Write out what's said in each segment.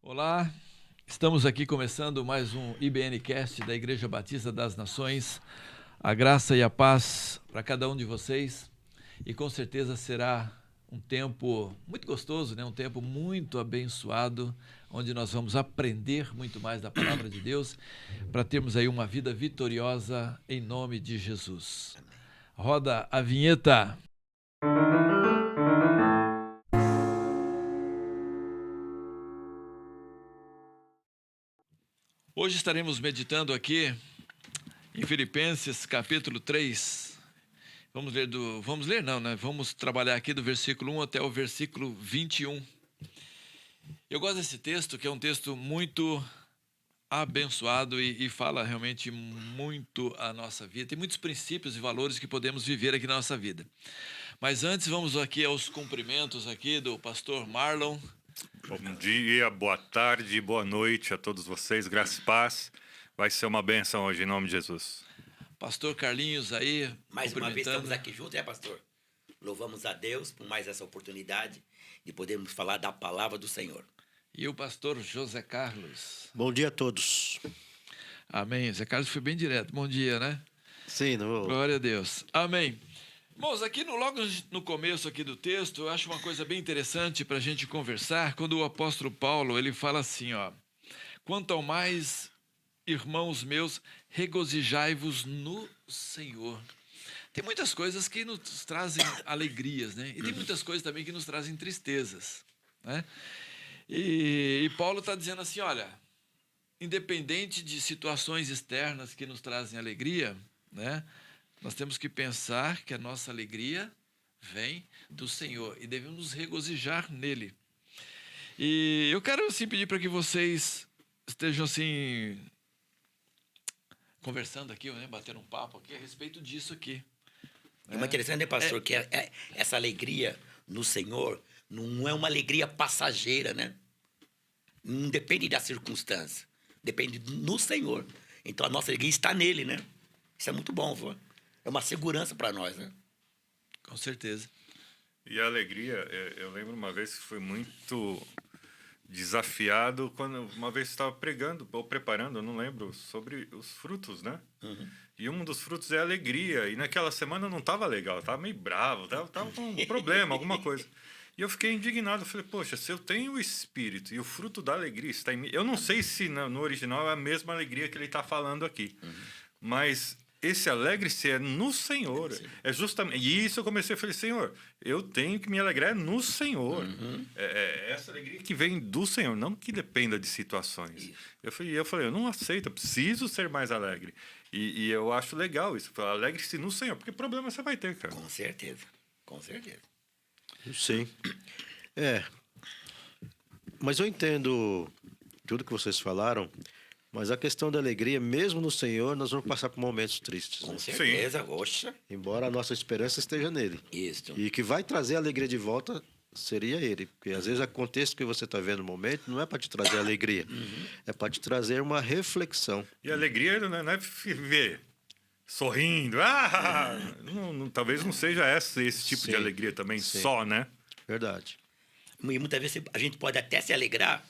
Olá, estamos aqui começando mais um IBNcast da Igreja Batista das Nações. A graça e a paz para cada um de vocês, e com certeza será um tempo muito gostoso, né? Um tempo muito abençoado, onde nós vamos aprender muito mais da palavra de Deus para termos aí uma vida vitoriosa em nome de Jesus. Roda a vinheta. Hoje estaremos meditando aqui em Filipenses capítulo 3. Vamos trabalhar aqui do versículo 1 até o versículo 21. Eu gosto desse texto, que é um texto muito abençoado e fala realmente muito a nossa vida. Tem muitos princípios e valores que podemos viver aqui na nossa vida. Mas antes, vamos aqui aos cumprimentos aqui do pastor Marlon. Bom dia, boa tarde, boa noite a todos vocês. Graça e paz. Vai ser uma bênção hoje, em nome de Jesus. Pastor Carlinhos aí, Mais uma vez cumprimentando. estamos aqui juntos, pastor? Louvamos a Deus por mais essa oportunidade de podermos falar da palavra do Senhor. E o pastor José Carlos. Bom dia a todos. Amém. José Carlos foi bem direto. Bom dia, né? Sim, Glória a Deus. Amém. Irmãos, aqui logo no começo aqui do texto, eu acho uma coisa bem interessante para a gente conversar, quando o apóstolo Paulo, ele fala assim, ó: quanto ao mais, irmãos meus, regozijai-vos no Senhor. Tem muitas coisas que nos trazem alegrias, né? E tem muitas coisas também que nos trazem tristezas, né? E Paulo está dizendo assim, olha, independente de situações externas que nos trazem alegria, né? Nós temos que pensar que a nossa alegria vem do Senhor e devemos nos regozijar nele. E eu quero assim pedir para que vocês estejam assim conversando aqui, né, batendo um papo aqui a respeito disso aqui. É uma interessante, né, pastor, que essa alegria no Senhor não é uma alegria passageira, né? Não depende da circunstância, depende no Senhor. Então a nossa alegria está nele, né? Isso é muito bom, vô. É uma segurança para nós, né? Com certeza. E a alegria, eu lembro uma vez que foi muito desafiado quando uma vez estava pregando ou preparando, eu não lembro, sobre os frutos, né? Uhum. E um dos frutos é a alegria. E naquela semana eu não estava legal, estava meio bravo, tava com um problema, alguma coisa. E eu fiquei indignado, falei, poxa, se eu tenho o Espírito e o fruto da alegria está em mim... Eu não sei se no original é a mesma alegria que ele está falando aqui, mas esse alegre-se é no Senhor. Sim. É justamente... E isso eu comecei a falar, Senhor, eu tenho que me alegrar no Senhor. É essa alegria que vem do Senhor, não que dependa de situações. Eu falei, eu não aceito, eu preciso ser mais alegre. E eu acho legal isso, alegre-se no Senhor, porque problema você vai ter, cara. Com certeza, com certeza. sim. Mas eu entendo tudo que vocês falaram, mas a questão da alegria, mesmo no Senhor, nós vamos passar por momentos tristes, né? Com certeza, oxa. Embora a nossa esperança esteja nele. Isso. E que vai trazer a alegria de volta seria ele. Porque às vezes o contexto que você está vendo no momento não é para te trazer alegria, é para te trazer uma reflexão. E a alegria não é viver sorrindo. Talvez não seja esse tipo de Sim, alegria também, sim. só, né? Verdade. E muitas vezes a gente pode até se alegrar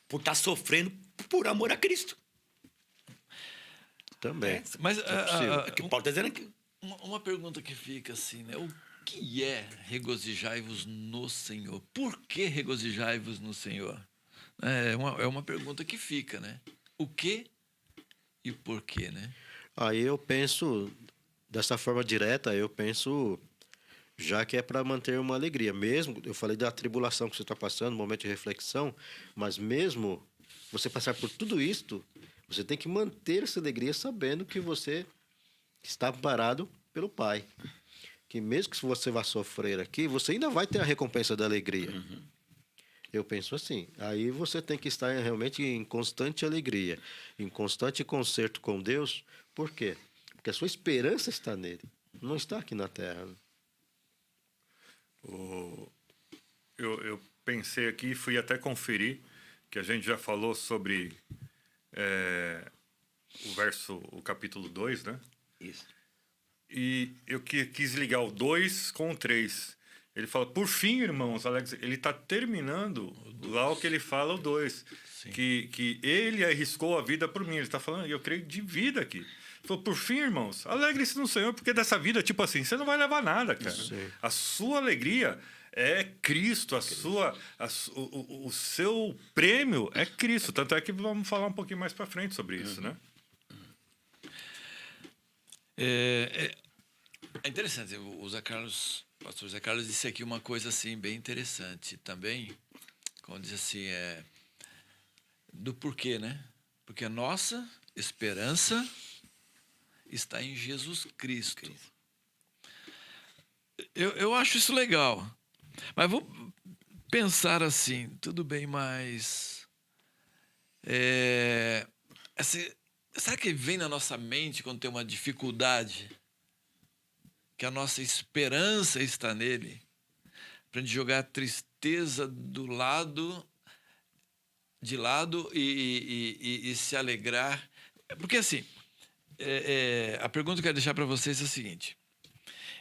por estar sofrendo por amor a Cristo. Também. Mas possível. É que o Paulo está dizendo aqui. uma pergunta que fica assim, né? O que é regozijai-vos no Senhor? Por que regozijai-vos no Senhor? É uma pergunta que fica, né? O que e o porquê, né? Aí eu penso, dessa forma direta, já que é para manter uma alegria. Mesmo, eu falei da tribulação que você está passando, momento de reflexão, mas mesmo você passar por tudo isto, você tem que manter essa alegria sabendo que você está amparado pelo Pai. Que mesmo que você vá sofrer aqui, você ainda vai ter a recompensa da alegria. Eu penso assim. Aí você tem que estar realmente em constante alegria, em constante concerto com Deus. Por quê? Porque a sua esperança está nele, não está aqui na terra. Eu pensei aqui e fui até conferir, que a gente já falou sobre o capítulo 2, né? Isso. E eu quis ligar o 2 com o 3. Ele fala, por fim, irmãos, Alex, ele está terminando lá o que ele fala, o 2. Que ele arriscou a vida por mim. Ele está falando, e eu creio, de vida aqui. Ele falou, por fim, irmãos, alegre-se no Senhor, porque dessa vida, tipo assim, você não vai levar nada, cara. Sim. A sua alegria é Cristo, o seu prêmio é Cristo. Tanto é que vamos falar um pouquinho mais para frente sobre isso, né? É interessante. O pastor Zé Carlos disse aqui uma coisa assim bem interessante também, quando diz assim, do porquê, né? Porque a nossa esperança está em Jesus Cristo. Eu acho isso legal. Mas vou pensar assim, tudo bem, mas será que vem na nossa mente quando tem uma dificuldade que a nossa esperança está nele, para a gente jogar a tristeza de lado e se alegrar? Porque assim, a pergunta que eu quero deixar para vocês é a seguinte: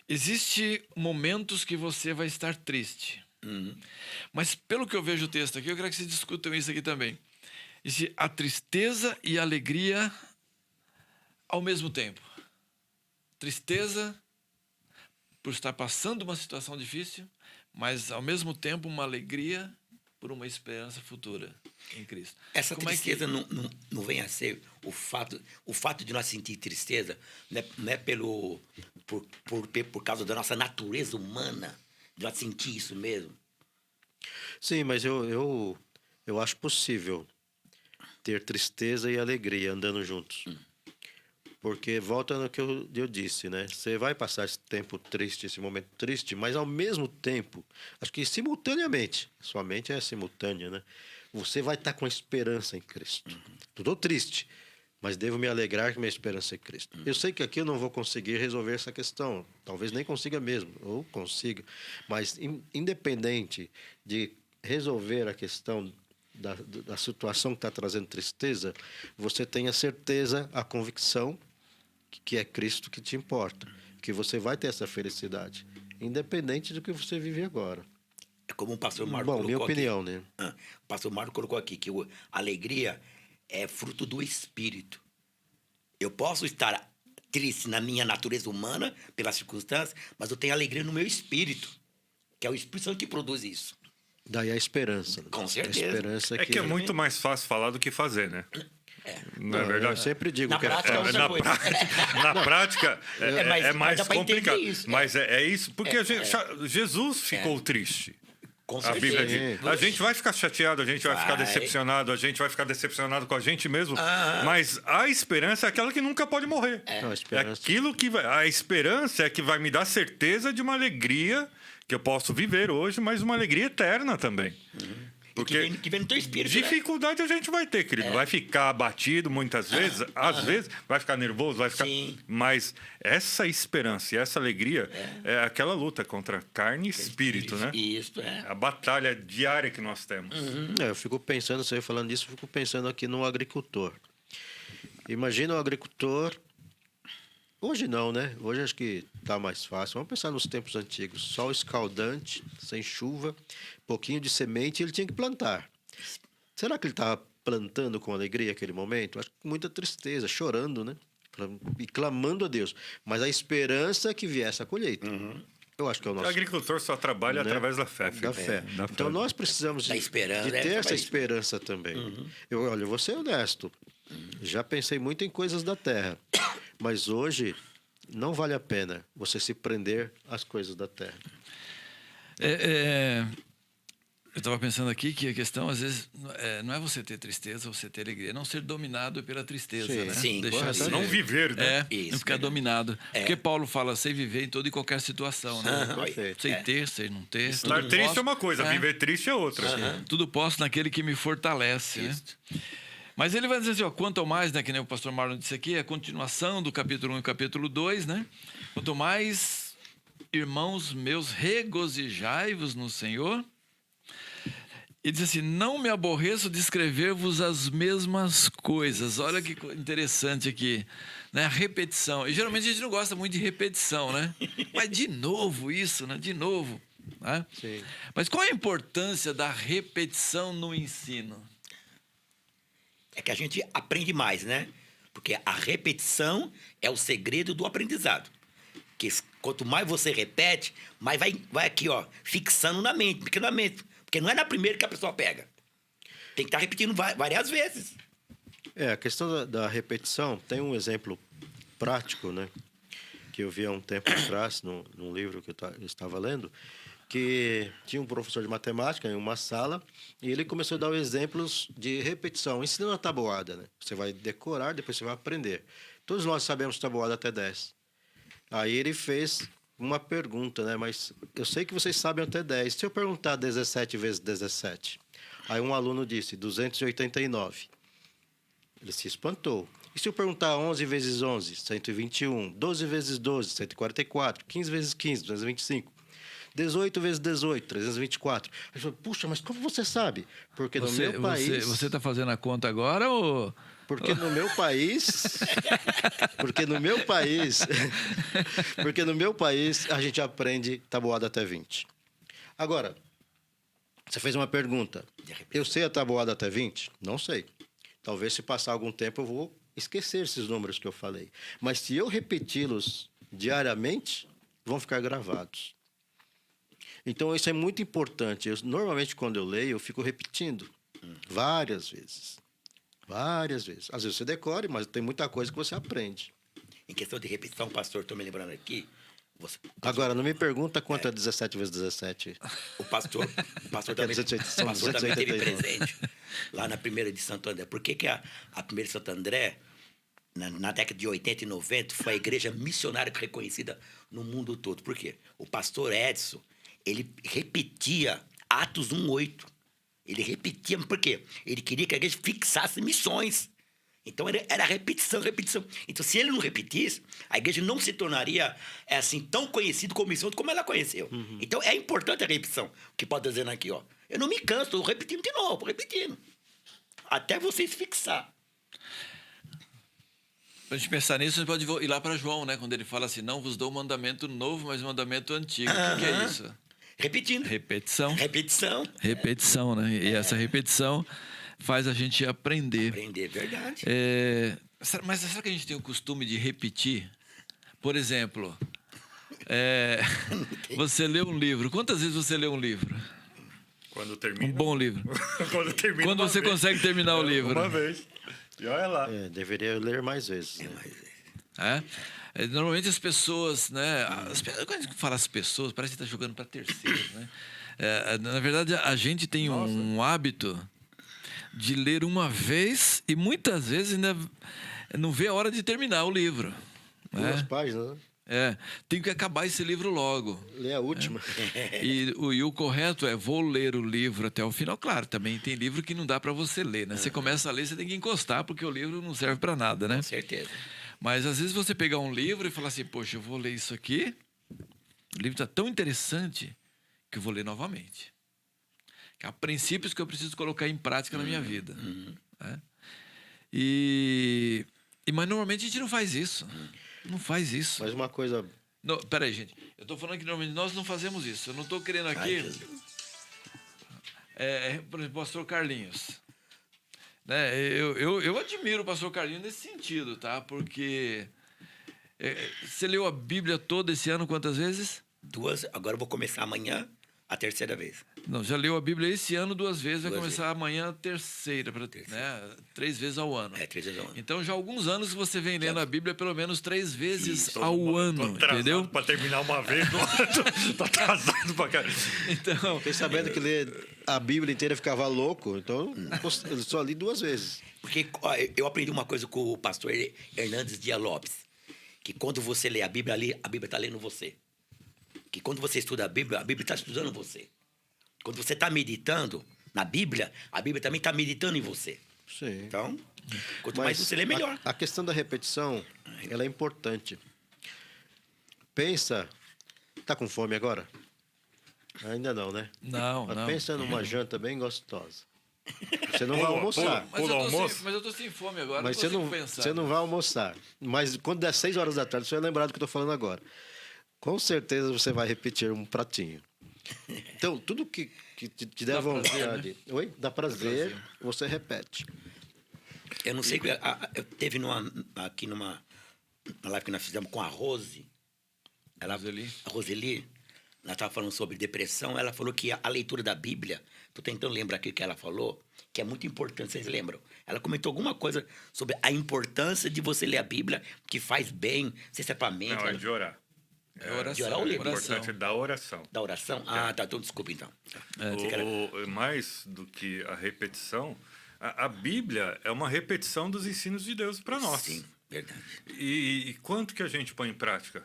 existem momentos que você vai estar triste. Mas pelo que eu vejo o texto aqui, eu quero que vocês discutam isso aqui também. Existe a tristeza e a alegria ao mesmo tempo. Tristeza por estar passando uma situação difícil, mas ao mesmo tempo uma alegria por uma esperança futura em Cristo. Essa tristeza não vem a ser o fato de nós sentir tristeza, não é por causa da nossa natureza humana, de nós sentir isso mesmo. Sim, mas eu acho possível ter tristeza e alegria andando juntos. Porque volta no que eu disse, né? Você vai passar esse tempo triste, esse momento triste, mas ao mesmo tempo, acho que simultaneamente, sua mente é simultânea, né? Você vai estar com a esperança em Cristo. Estou triste, mas devo me alegrar que minha esperança é Cristo. Eu sei que aqui eu não vou conseguir resolver essa questão, talvez nem consiga mesmo, ou consiga, mas independente de resolver a questão da situação que está trazendo tristeza, você tem a certeza, a convicção que é Cristo que te importa, que você vai ter essa felicidade, independente do que você vive agora. É como o pastor Marco Bom, colocou minha opinião, aqui. né? O pastor Marco colocou aqui que a alegria é fruto do Espírito. Eu posso estar triste na minha natureza humana, pelas circunstâncias, mas eu tenho alegria no meu espírito, que é o Espírito Santo que produz isso. Daí a esperança. Com certeza. A esperança É que é muito mais fácil falar do que fazer, né? Não é verdade? Eu sempre digo Na que prática, outra coisa. Na prática, mas é mais dá pra entender complicado. isso, Mas é isso, porque Jesus ficou triste. Com A Bíblia certeza. diz. A gente vai ficar chateado, a gente vai ficar Vai. decepcionado, a gente vai ficar decepcionado com a gente mesmo. Mas a esperança é aquela que nunca pode morrer. Não, a esperança. Aquilo que a esperança é que vai me dar certeza de uma alegria que eu posso viver hoje, mas uma alegria eterna também. Porque que vem no teu espírito, né? dificuldade a gente vai ter, querido. Vai ficar abatido muitas vezes, às vezes vai ficar nervoso, vai ficar. Sim. Mas essa esperança e essa alegria é aquela luta contra carne e espírito, né? Isso, é. A batalha diária que nós temos. Eu fico pensando, você falando disso, eu fico pensando aqui no agricultor. Imagina o agricultor. Hoje não, né? Hoje acho que está mais fácil. Vamos pensar nos tempos antigos. Sol escaldante, sem chuva, pouquinho de semente, ele tinha que plantar. Será que ele estava plantando com alegria aquele momento? Acho que com muita tristeza, chorando, né? E clamando a Deus. Mas a esperança é que viesse a colheita. Eu acho que é o O nosso... agricultor só trabalha né? através da fé, filho. Da fé. Da fé. Então nós precisamos Da esperança, de ter essa mas- esperança também. Eu vou ser honesto. Já pensei muito em coisas da terra, mas hoje não vale a pena você se prender às coisas da terra. Eu estava pensando aqui que a questão, às vezes, não é você ter tristeza ou você ter alegria, não ser dominado pela tristeza, Sim. né? Sim, Deixar correto. ser- Não viver, né? não Isso, ficar né? dominado. Porque Paulo fala, sei viver em toda e qualquer situação, né? Perfeito. Sei ter, sei não ter. Estar tudo triste posso- é uma coisa, viver triste é outra. Tudo posso naquele que me fortalece, né? Mas ele vai dizer assim, ó, quanto ao mais, né, que nem o pastor Marlon disse aqui, a continuação do capítulo 1 e capítulo 2, né? Quanto mais, irmãos meus, regozijai-vos no Senhor. E diz assim, não me aborreço de escrever-vos as mesmas coisas. Olha que interessante aqui, né? A repetição. E geralmente a gente não gosta muito de repetição, né? Mas de novo isso, né? De novo. Né? Sim. Mas qual a importância da repetição no ensino? É que a gente aprende mais, né? Porque a repetição é o segredo do aprendizado. Que quanto mais você repete, mais vai aqui, ó, fixando na mente, pequenamente. Porque não é na primeira que a pessoa pega. Tem que estar repetindo várias vezes. A questão da repetição, tem um exemplo prático, né? Que eu vi há um tempo atrás, num livro que eu estava lendo, que tinha um professor de matemática em uma sala e ele começou a dar exemplos de repetição, ensinando a tabuada, né? Você vai decorar, depois você vai aprender. Todos nós sabemos tabuada até 10. Aí ele fez uma pergunta, né? Mas eu sei que vocês sabem até 10. Se eu perguntar 17 vezes 17? Aí um aluno disse 289. Ele se espantou. E se eu perguntar 11 vezes 11? 121. 12 vezes 12? 144. 15 vezes 15? 225. 18 vezes 18, 324. Ele falou, puxa, mas como você sabe? Porque no meu país... Você está fazendo a conta agora ou... Porque no meu país... Porque no meu país... Porque no meu país a gente aprende tabuada até 20. Agora, você fez uma pergunta. Eu sei a tabuada até 20? Não sei. Talvez se passar algum tempo eu vou esquecer esses números que eu falei. Mas se eu repeti-los diariamente, vão ficar gravados. Então, isso é muito importante. Normalmente, quando eu leio, eu fico repetindo várias vezes. Várias vezes. Às vezes você decora, mas tem muita coisa que você aprende. Em questão de repetição, pastor, estou me lembrando aqui. Agora, não me pergunta quanto é 17 vezes 17. O pastor também teve presente lá na primeira de Santo André. Por que a primeira de Santo André, na década de 80 e 90, foi a igreja missionária reconhecida no mundo todo? Por quê? O pastor Edson, ele repetia Atos 1:8. Ele repetia, por quê? Ele queria que a igreja fixasse missões. Então, era repetição, repetição. Então, se ele não repetisse, a igreja não se tornaria assim, tão conhecida como missão como ela conheceu. Então, é importante a repetição. O que pode dizer aqui, ó. Eu não me canso, estou repetindo de novo, repetindo. Até você se fixar. Para a gente pensar nisso, a gente pode ir lá para João, né? Quando ele fala assim, não vos dou um mandamento novo, mas um mandamento antigo. O que é isso? Repetindo. Repetição. Repetição. Repetição, né? E essa repetição faz a gente aprender. Aprender, verdade. Mas será que a gente tem o costume de repetir? Por exemplo, você lê um livro. Quantas vezes você lê um livro? Quando termina. Um bom livro. Quando termina. Quando você consegue terminar o livro. Uma vez. E olha lá. Deveria ler mais vezes. Né? Normalmente as pessoas, né? Quando a gente fala as pessoas, parece que está jogando para terceiros, né? Na verdade, a gente tem um hábito de ler uma vez e muitas vezes ainda não vê a hora de terminar o livro. Duas páginas, né? Tem que acabar esse livro logo. Lê a última. E o correto é, vou ler o livro até o final. Claro, também tem livro que não dá para você ler, né? Você começa a ler, você tem que encostar, porque o livro não serve para nada, né? Com certeza. Mas às vezes você pegar um livro e falar assim, poxa, eu vou ler isso aqui, o livro está tão interessante que eu vou ler novamente. Há princípios que eu preciso colocar em prática na minha vida. Né? Mas normalmente a gente não faz isso. Não faz isso. Mas uma coisa... Não, peraí, gente. Eu estou falando que normalmente nós não fazemos isso. Eu não estou querendo aqui... por exemplo, o pastor Carlinhos. Né? Eu admiro o pastor Carlinhos nesse sentido, tá? Porque você leu a Bíblia toda esse ano quantas vezes? 2. Agora eu vou começar amanhã a terceira vez. Não, já leu a Bíblia esse ano 2 vezes, vai Duas começar amanhã a terceira, né? 3 vezes ao ano. 3 vezes ao ano. Então já há alguns anos que você vem lendo a Bíblia pelo menos 3 vezes Isso, ao ano, entendeu? Para terminar uma vez, tô atrasado pra caramba. Então, Fiquei sabendo que ler a Bíblia inteira ficava louco, então eu só li 2 vezes. Porque ó, eu aprendi uma coisa com o pastor Hernandes Dias Lopes, que quando você lê a Bíblia está lendo você. Que quando você estuda a Bíblia está estudando você. Quando você está meditando na Bíblia, a Bíblia também está meditando em você. Sim. Então, quanto mais você lê, melhor. A questão da repetição, ela é importante. Pensa... Tá com fome agora? Ainda não, né? não. Mas pensa numa janta bem gostosa. Você não vai almoçar. Mas eu tô sem fome agora, Mas não consigo pensar. você não vai almoçar. Mas quando der 6 horas da tarde, você vai lembrar do que eu estou falando agora. Com certeza você vai repetir um pratinho. Então, tudo que te der Dá prazer, vontade. Oi? Dá prazer, você repete. Eu não sei, eu teve aqui numa live que nós fizemos com a Rose. Roseli. A Roseli, ela estava falando sobre depressão. Ela falou que a leitura da Bíblia, estou tentando lembrar aqui o que ela falou, que é muito importante, vocês lembram? Ela comentou alguma coisa sobre a importância de você ler a Bíblia, que faz bem, não sei se é para a mente. Não, é de orar. É oração. De orar ou O ler? importante é da oração. Da oração? Ah, tá, então desculpa então. Mais do que a repetição, a Bíblia é uma repetição dos ensinos de Deus para nós. Sim, verdade. E quanto que a gente põe em prática?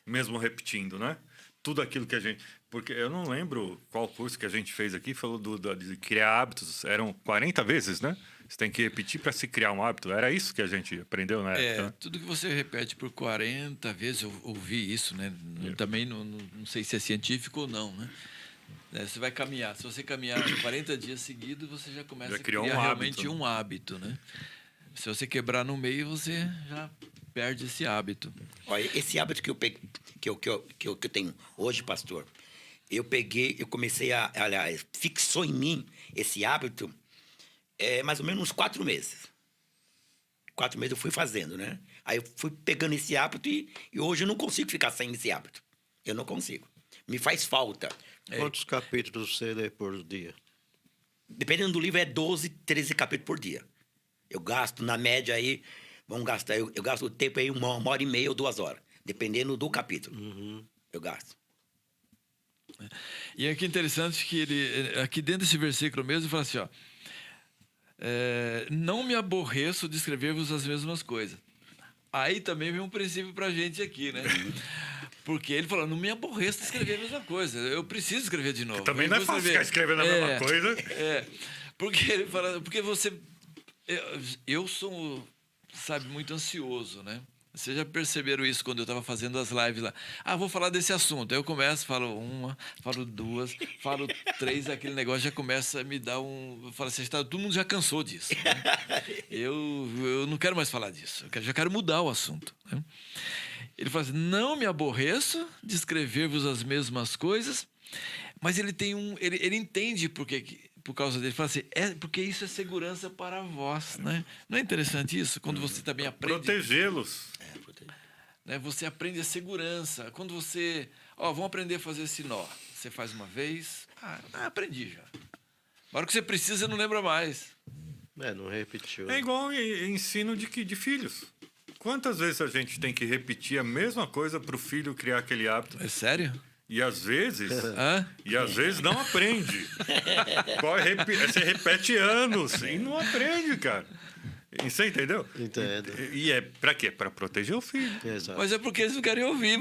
Mesmo repetindo, né? Tudo aquilo que a gente... Porque eu não lembro qual curso que a gente fez aqui, falou de criar hábitos. Eram 40 vezes, né? Você tem que repetir para se criar um hábito. Era isso que a gente aprendeu na época, né? Tudo que você repete por 40 vezes, eu ouvi isso, né? Também não sei se é científico ou não, né? Você vai caminhar. Se você caminhar 40 dias seguidos, você já começa a criar realmente um hábito, né? Se você quebrar no meio, você já perde esse hábito. Olha, esse hábito que eu peguei, que eu tenho hoje, pastor, eu comecei aliás, fixou em mim esse hábito mais ou menos uns 4 meses. 4 meses eu fui fazendo, né? Aí eu fui pegando esse hábito e hoje eu não consigo ficar sem esse hábito. Eu não consigo. Me faz falta. Quantos capítulos você lê por dia? Dependendo do livro, é 12, 13 capítulos por dia. Eu gasto, na média, aí, vamos gastar, eu gasto o tempo aí 1h30 ou 2 horas, dependendo do capítulo. Eu gasto. E aqui interessante que ele, aqui dentro desse versículo mesmo, ele fala assim, ó, não me aborreço de escrever-vos as mesmas coisas. Aí também vem um princípio pra gente aqui, né? Porque ele falou, não me aborreço de escrever a mesma coisa. Eu preciso escrever de novo. Também não é fácil ficar escrevendo a mesma coisa. Porque ele fala, porque você... Eu sou, sabe, muito ansioso, né? Vocês já perceberam isso quando eu estava fazendo as lives lá. Vou falar desse assunto. Aí eu começo, falo 1, falo 2, falo 3, aquele negócio já começa a me dar um... Eu falo assim, todo mundo já cansou disso. Né? Eu não quero mais falar disso. Já quero mudar o assunto. Né? Ele fala assim, não me aborreço de escrever-vos as mesmas coisas, mas ele tem ele entende por causa dele. Ele fala assim, porque isso é segurança para vós, né? Não é interessante isso? Quando você também aprende... Protegê-los. Né? Você aprende a segurança. Quando você... vamos aprender a fazer esse nó. Você faz uma vez... aprendi já. Na hora que você precisa, você não lembra mais. Não repetiu. É igual ensino de filhos. Quantas vezes a gente tem que repetir a mesma coisa para o filho criar aquele hábito? É sério? E às vezes não aprende. Você repete anos e não aprende, cara. Você entendeu? Entendo. E é pra quê? Pra proteger o filho. Exato. Mas é porque eles não querem ouvir.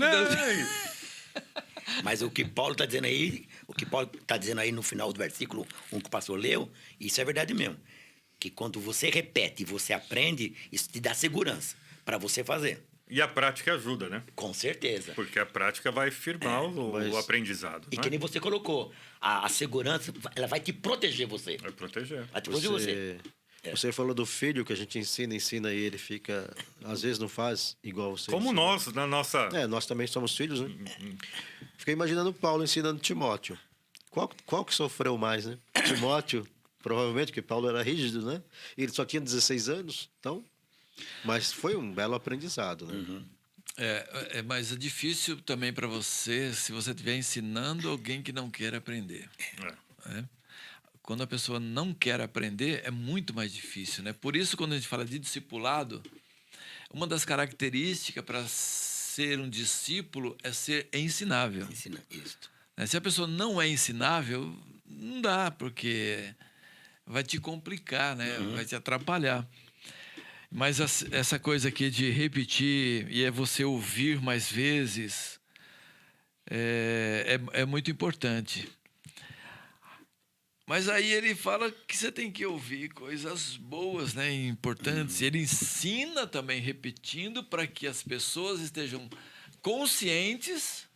Mas o que Paulo está dizendo aí, no final do versículo 1 que o pastor leu, isso é verdade mesmo. Que quando você repete e você aprende, isso te dá segurança para você fazer. E a prática ajuda, né? Com certeza. Porque a prática vai firmar o aprendizado. E que nem você colocou, a segurança, ela vai te proteger você. Vai proteger. Vai te proteger você. Você falou do filho que a gente ensina e ele fica... Às vezes não faz igual você. Como nós, na nossa... nós também somos filhos, né? Fiquei imaginando Paulo ensinando Timóteo. Qual que sofreu mais, né? Timóteo, provavelmente, porque Paulo era rígido, né? Ele só tinha 16 anos, então... Mas foi um belo aprendizado, né? Mas é difícil também para você se você estiver ensinando alguém que não quer aprender. Quando a pessoa não quer aprender, é muito mais difícil, né? Por isso, quando a gente fala de discipulado, uma das características para ser um discípulo é ser ensinável. Isso. Se a pessoa não é ensinável, não dá, porque vai te complicar, né? Vai te atrapalhar. Mas essa coisa aqui de repetir e você ouvir mais vezes é muito importante. Mas aí ele fala que você tem que ouvir coisas boas, né, importantes. Ele ensina também repetindo para que as pessoas estejam conscientes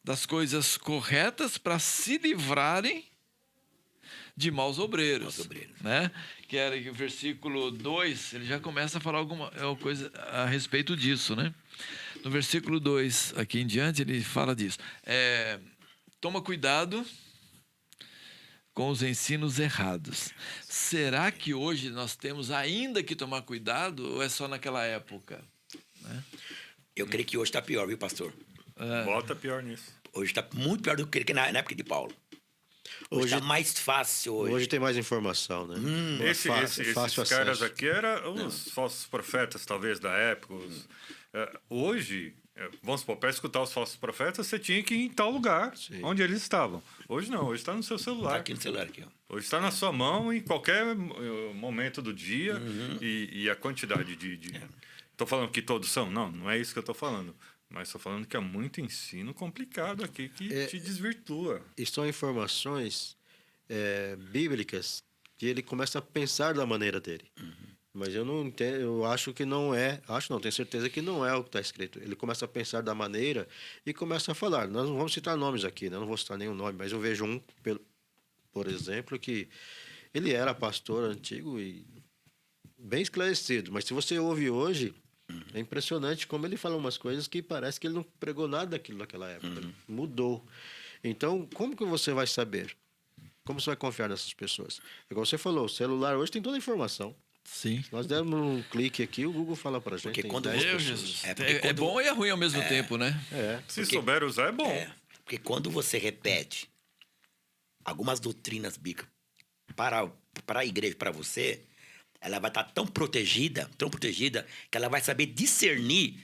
das coisas corretas para se livrarem de maus obreiros. Né? Que era o versículo 2, ele já começa a falar alguma coisa a respeito disso, né? No versículo 2, aqui em diante, ele fala disso. toma cuidado com os ensinos errados. Será que hoje nós temos ainda que tomar cuidado ou é só naquela época? Né? Eu creio que hoje está pior, viu, pastor? Bota pior nisso. Hoje está muito pior do que na época de Paulo. Hoje está mais fácil hoje. Hoje tem mais informação, né? Esses Fácil caras acesso. aqui eram os falsos profetas, talvez, da época. Hoje, vamos supor, para escutar os falsos profetas, você tinha que ir em tal lugar onde eles estavam. Hoje não, hoje está no seu Tá celular. aqui no celular, aqui, ó. Hoje está na sua mão em qualquer momento do dia e a quantidade de... Estou falando que todos são? Não, não é isso que eu estou falando. Mas estou falando que é muito ensino complicado aqui que te desvirtua. E são informações bíblicas que ele começa a pensar da maneira dele. Mas eu não entendo, eu acho que não é, tenho certeza que não é o que está escrito. Ele começa a pensar da maneira e começa a falar. Nós não vamos citar nomes aqui, né? Não vou citar nenhum nome, mas eu vejo um, por exemplo, que ele era pastor antigo e bem esclarecido. Mas se você ouve hoje, é impressionante como ele fala umas coisas que parece que ele não pregou nada daquilo naquela época. Mudou. Então, como que você vai saber? Como você vai confiar nessas pessoas? Igual você falou, o celular hoje tem toda a informação. Sim. Nós demos um clique aqui, o Google fala pra gente. Porque tem quando 10 Meu pessoas. Jesus. porque É quando- bom e é ruim ao mesmo tempo, né? Se souber usar, é bom. Porque quando você repete algumas doutrinas bíblicas para a igreja, para você, ela vai estar tão protegida, que ela vai saber discernir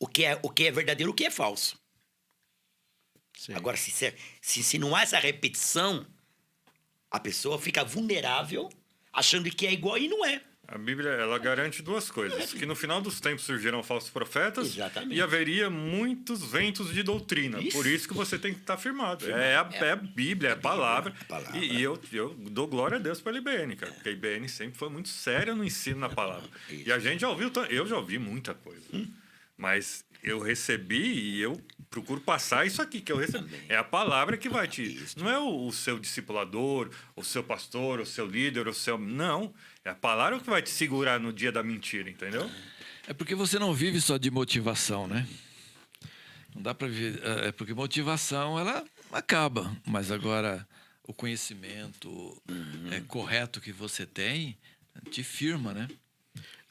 o que é verdadeiro e o que é falso. Sim. Agora, se não há essa repetição, a pessoa fica vulnerável, achando que é igual e não é. A Bíblia, ela garante duas coisas. Que no final dos tempos surgirão falsos profetas Exatamente. e haveria muitos ventos de doutrina. Isso. Por isso que você tem que estar firmado. É a Bíblia, é a palavra. palavra. E eu dou glória a Deus pela IBN, cara. Porque a IBN sempre foi muito séria no ensino na palavra. E a gente já ouviu, eu já ouvi muita coisa. Mas eu recebi e eu procuro passar isso aqui que eu recebi. É a palavra que vai te... Não é o seu discipulador, o seu pastor, o seu líder, o seu... Não. É a palavra que vai te segurar no dia da mentira, entendeu? É porque você não vive só de motivação, né? Não dá para viver... É porque motivação, ela acaba. Mas agora, o conhecimento correto que você tem, te firma, né?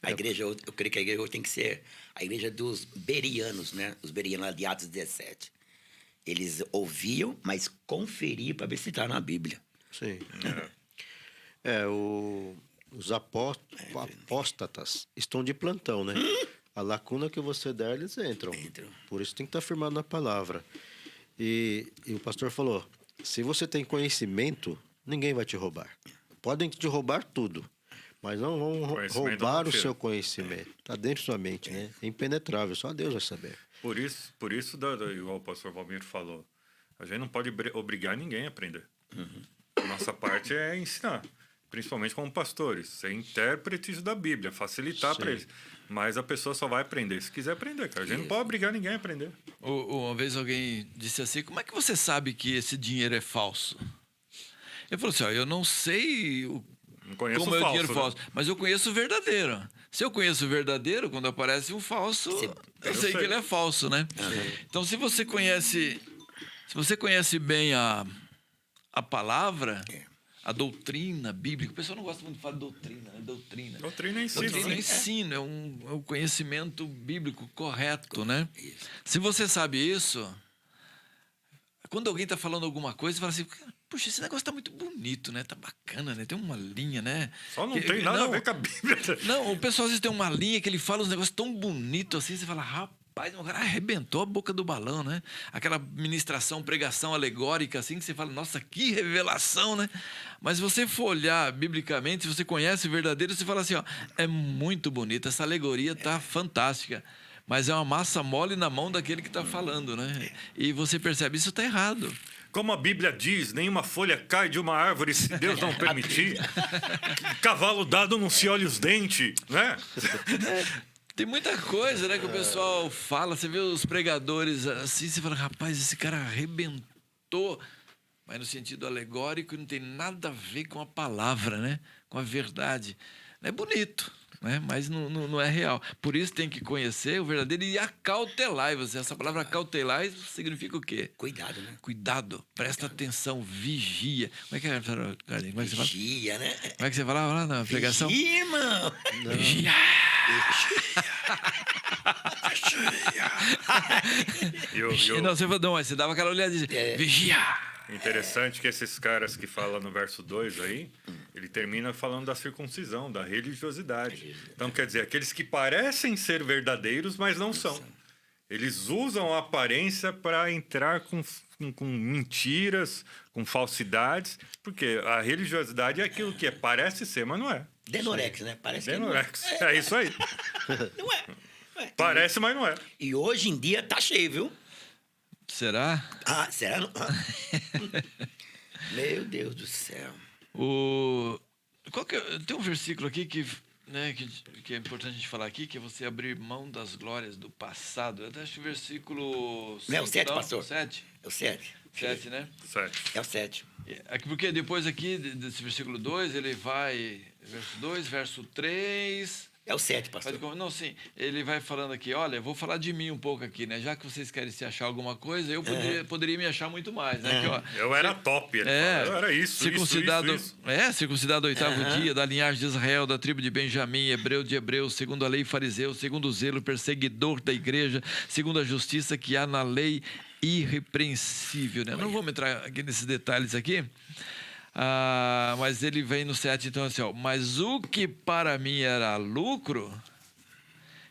A igreja, eu creio que a igreja hoje tem que ser a igreja dos berianos, né? Os berianos lá de Atos 17. Eles ouviam, mas conferiam para ver se está na Bíblia. Sim. Os apóstatas estão de plantão, né? A lacuna que você der, eles entram. Por isso tem que estar firmado na palavra. E o pastor falou, se você tem conhecimento, ninguém vai te roubar. Podem te roubar tudo, mas não vão Conhecimento roubar não o tira. seu conhecimento. Está dentro da sua mente, né? É impenetrável, só Deus vai saber. Por isso igual o pastor Valmir falou, a gente não pode obrigar ninguém a aprender. Nossa parte é ensinar. Principalmente como pastores, ser intérpretes da Bíblia, facilitar para eles. Mas a pessoa só vai aprender se quiser aprender, cara. A gente não pode obrigar ninguém a aprender. Uma vez alguém disse assim, como é que você sabe que esse dinheiro é falso? Ele falou assim, ó, eu não sei Não conheço como o é o falso, dinheiro né? falso, mas eu conheço o verdadeiro. Se eu conheço o verdadeiro, quando aparece um falso, eu sei que ele é falso, né? Então, se você conhece bem a palavra, a doutrina bíblica, o pessoal não gosta muito de falar de doutrina, né? Doutrina Doutrina é ensino, Doutrina é né? ensino, é um conhecimento bíblico correto, né? Se você sabe isso, quando alguém está falando alguma coisa, você fala assim, puxa, esse negócio está muito bonito, né? Tá bacana, né? Tem uma linha, né? Só não tem nada a ver com a Bíblia. Não, o pessoal às vezes tem uma linha que ele fala uns negócios tão bonitos assim, você fala, rapaz, o cara arrebentou a boca do balão, né? Aquela ministração, pregação alegórica assim, que você fala, nossa, que revelação, né? Mas se você for olhar biblicamente, se você conhece o verdadeiro, você fala assim, ó, é muito bonito, essa alegoria tá fantástica. Mas é uma massa mole na mão daquele que está falando, né? E você percebe, isso está errado. Como a Bíblia diz, nenhuma folha cai de uma árvore se Deus não permitir. Cavalo dado não se olha os dentes, né? Tem muita coisa, né, que o pessoal fala. Você vê os pregadores assim, você fala, rapaz, esse cara arrebentou. Mas no sentido alegórico não tem nada a ver com a palavra, né? Com a verdade. É bonito, né? Mas não é real. Por isso tem que conhecer o verdadeiro e acautelai-vos. Essa palavra acautelai significa o quê? Cuidado, né? Cuidado, presta atenção, vigia. Como é que é, Carlinhos? Como é que você fala? Vigia, né? Como é que você falava lá na pregação? Vigia, irmão! Vigia. Não, você dava aquela olhadinha. Vigia. Interessante que esses caras que falam no verso 2 aí, ele termina falando da circuncisão, da religiosidade. Então, quer dizer, aqueles que parecem ser verdadeiros, mas não são. Eles usam a aparência para entrar com mentiras, com falsidades, porque a religiosidade é aquilo que parece ser, mas não é. Denorex, né? Parece Denorex, que não é isso aí. Não é. Parece, mas não é. E hoje em dia tá cheio, viu? Será? Ah, será? Meu Deus do céu. Tem um versículo aqui né, que é importante a gente falar aqui, que é você abrir mão das glórias do passado. Eu acho que o versículo... Não é o 7, pastor? 7? É o 7. 7, né? Certo. É o 7. Porque depois aqui, desse versículo 2, ele vai... Verso 2, verso 3... É o 7, pastor. Não, sim. Ele vai falando aqui, olha, eu vou falar de mim um pouco aqui, né? Já que vocês querem se achar alguma coisa, eu poderia me achar muito mais, né? Que, ó, Eu era top, ele fala, eu era isso. Circuncidado ao 8º dia, da linhagem de Israel, da tribo de Benjamim, hebreu de hebreus, segundo a lei fariseu, segundo o zelo, perseguidor da igreja, segundo a justiça que há na lei, irrepreensível, né? Não vamos entrar aqui nesses detalhes aqui, mas ele vem no 7, então assim, ó, mas o que para mim era lucro,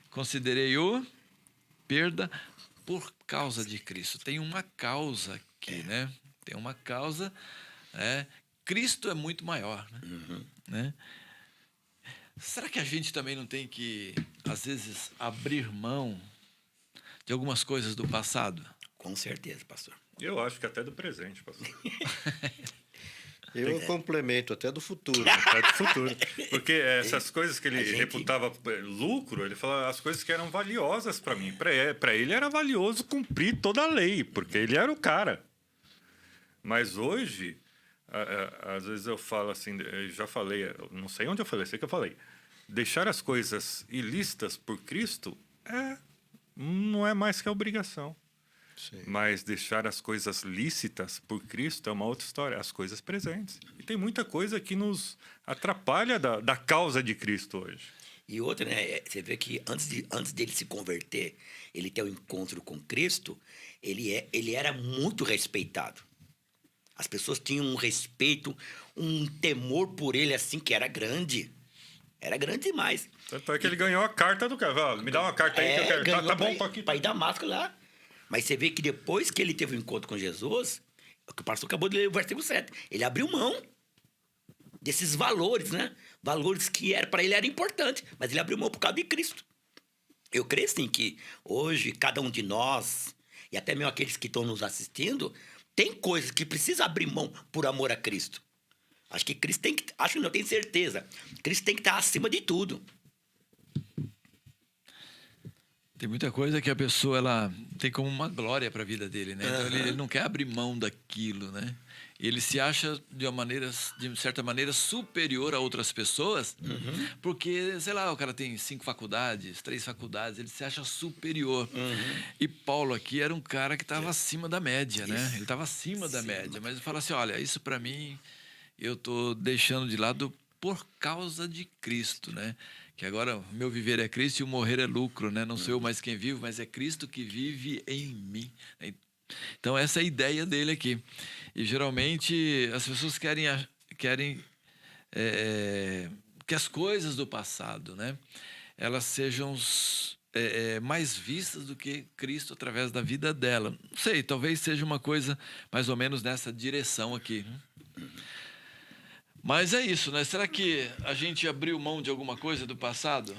considerei-o perda por causa de Cristo. Tem uma causa aqui, né? Tem uma causa, Cristo é muito maior, né? Será que a gente também não tem que, às vezes, abrir mão de algumas coisas do passado? Com certeza, pastor. Eu acho que até do presente, pastor. Eu complemento até do futuro. Até do futuro. Porque essas coisas que ele reputava lucro, ele fala as coisas que eram valiosas para mim. Para ele era valioso cumprir toda a lei, porque ele era o cara. Mas hoje, às vezes eu falo assim, eu já falei, não sei onde eu falei, sei que eu falei. Deixar as coisas ilícitas por Cristo não é mais que a obrigação. Sim. Mas deixar as coisas lícitas por Cristo é uma outra história, as coisas presentes. E tem muita coisa que nos atrapalha da causa de Cristo hoje. E outra, né? Você vê que antes dele se converter, ele ter um encontro com Cristo, ele era muito respeitado. As pessoas tinham um respeito, um temor por ele, assim, que era grande. Era grande demais. Tanto é que ele ganhou a carta do cavalo. Me dá uma carta aí que eu quero. Tá bom, tô aqui. Para ir Damasco lá. Mas você vê que depois que ele teve um encontro com Jesus, o que o pastor acabou de ler o versículo 7, ele abriu mão desses valores, né? Valores que para ele era importante, mas ele abriu mão por causa de Cristo. Eu creio, sim, que hoje cada um de nós, e até mesmo aqueles que estão nos assistindo, tem coisas que precisa abrir mão por amor a Cristo. Acho que Cristo tem que... Acho que não, tenho certeza. Cristo tem que estar acima de tudo. Tem muita coisa que a pessoa ela tem como uma glória para a vida dele, né? Então ele não quer abrir mão daquilo, né? Ele se acha de certa maneira superior a outras pessoas, porque, sei lá, o cara tem 5 faculdades, 3 faculdades, ele se acha superior. E Paulo aqui era um cara que estava acima da média, né? Ele estava acima da média, mas ele fala assim, olha, isso para mim eu tô deixando de lado por causa de Cristo, né? Que agora o meu viver é Cristo e o morrer é lucro, né? Não sou eu mais quem vivo, mas é Cristo que vive em mim. Então, essa é a ideia dele aqui. E, geralmente, as pessoas querem que as coisas do passado, né? Elas sejam mais vistas do que Cristo através da vida dela. Não sei, talvez seja uma coisa mais ou menos nessa direção aqui. Mas é isso, né? Será que a gente abriu mão de alguma coisa do passado?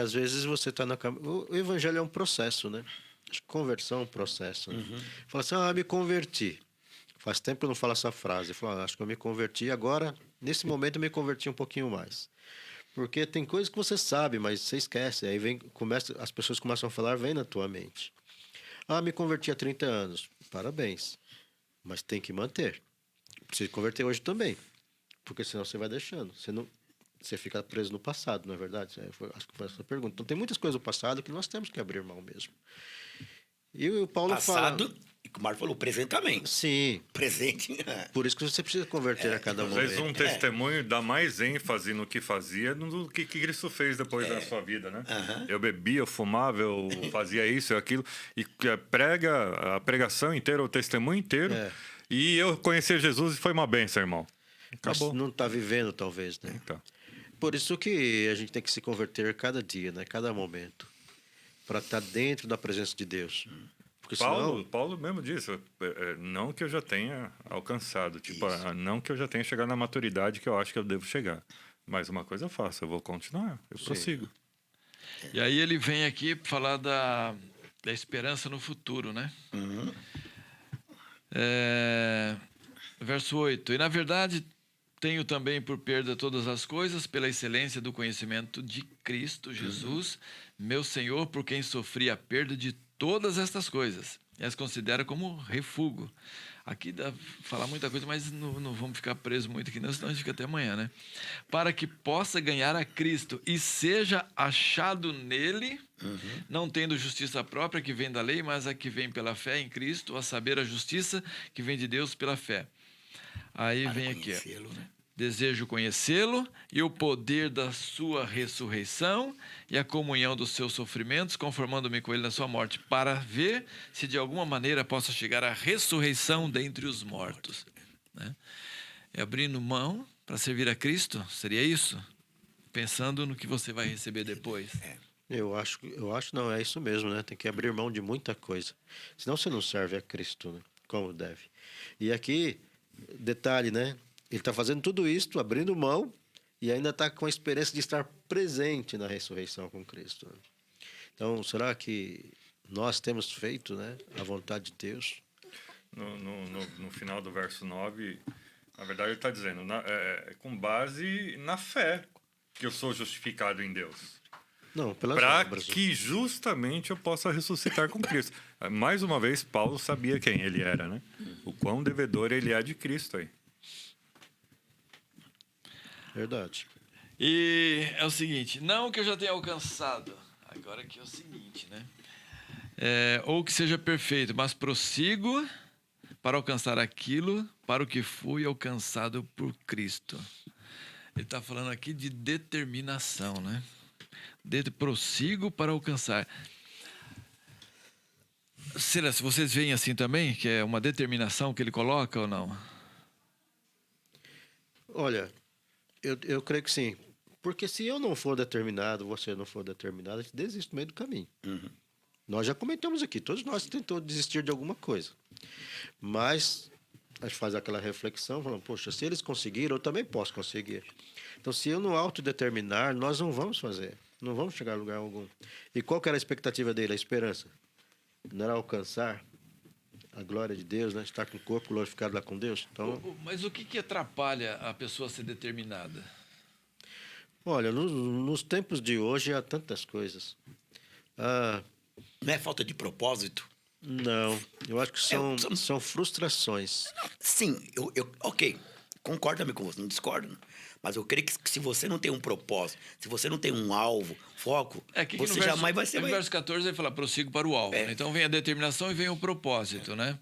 Às vezes você está na caminho. O evangelho é um processo, né? Acho que conversão é um processo. Né? Fala assim, me converti. Faz tempo que eu não falo essa frase. Eu falo, acho que eu me converti agora, nesse momento eu me converti um pouquinho mais. Porque tem coisas que você sabe, mas você esquece. Aí as pessoas começam a falar, vem na tua mente. Me converti há 30 anos. Parabéns. Mas tem que manter. Precisa converter hoje também. Porque senão você vai deixando. Você fica preso no passado, não é verdade? Acho que foi essa a pergunta. Então, tem muitas coisas do passado que nós temos que abrir mão mesmo. E o Paulo Passado, fala... e como o Marco falou, presente também. Sim, Presente. por isso que você precisa converter a cada Às momento. vezes um testemunho dá mais ênfase no que fazia do que Cristo fez depois da sua vida, né? Eu bebia, eu fumava, eu fazia isso e aquilo. E prega a pregação inteira, o testemunho inteiro. É. E eu conheci Jesus e foi uma benção, irmão. Mas Acabou. não está vivendo, talvez, né? Então, Por isso que a gente tem que se converter cada dia, né? Cada momento. Para estar dentro da presença de Deus. Porque senão... Paulo mesmo disse, não que eu já tenha alcançado, tipo, não que eu já tenha chegado na maturidade que eu acho que eu devo chegar. Mas uma coisa eu faço, eu vou continuar, eu prossigo. E aí ele vem aqui falar da esperança no futuro, né? Verso 8. E na verdade tenho também por perda todas as coisas pela excelência do conhecimento de Cristo Jesus, meu Senhor, por quem sofri a perda de todas estas coisas. E as considero como refúgio. Aqui dá pra falar muita coisa, mas não vamos ficar presos muito aqui, não, senão a gente fica até amanhã, né? Para que possa ganhar a Cristo e seja achado nele, não tendo justiça própria que vem da lei, mas a que vem pela fé em Cristo, a saber, a justiça que vem de Deus pela fé. Aí Para vem aqui, ó. conhecê-lo, né? Desejo conhecê-lo e o poder da sua ressurreição e a comunhão dos seus sofrimentos, conformando-me com ele na sua morte, para ver se de alguma maneira possa chegar à ressurreição dentre os mortos. Né? E abrindo mão para servir a Cristo, seria isso? Pensando no que você vai receber depois. Eu acho, não, é isso mesmo, né? Tem que abrir mão de muita coisa. Senão você não serve a Cristo, né? Como deve. E aqui, detalhe, né? Ele está fazendo tudo isso, abrindo mão, e ainda está com a experiência de estar presente na ressurreição com Cristo. Né? Então, será que nós temos feito, né, a vontade de Deus? No final do verso 9, na verdade ele está dizendo, com base na fé que eu sou justificado em Deus. Não, pelas Para obras. que justamente eu possa ressuscitar com Cristo. Mais uma vez, Paulo sabia quem ele era, né? O quão devedor ele é de Cristo aí. Verdade. E é o seguinte, não que eu já tenha alcançado, agora que é o seguinte, né? Ou que seja perfeito, mas prossigo para alcançar aquilo para o que fui alcançado por Cristo. Ele está falando aqui de determinação, né? Prossigo para alcançar. Será se vocês veem assim também, que é uma determinação que ele coloca ou não? Olha, eu creio que sim. Porque se eu não for determinado, você não for determinado, a gente desiste no meio do caminho. Nós já comentamos aqui, todos nós tentamos desistir de alguma coisa. Mas a gente faz aquela reflexão, falando, poxa, se eles conseguiram, eu também posso conseguir. Então, se eu não autodeterminar, nós não vamos fazer. Não vamos chegar a lugar algum. E qual que era a expectativa dele, a esperança? Não era alcançar a glória de Deus, né? Estar com o corpo glorificado lá com Deus. Então, Mas o que atrapalha a pessoa ser determinada? olha, nos tempos de hoje há tantas coisas. Não é falta de propósito? Não, eu acho que são frustrações. Sim, ok, concordo também com você, não discordo. Mas eu creio que se você não tem um propósito, se você não tem um alvo, foco, você jamais vai ser... No verso 14 ele fala, prossigo para o alvo. Né? Então vem a determinação e vem o propósito, né?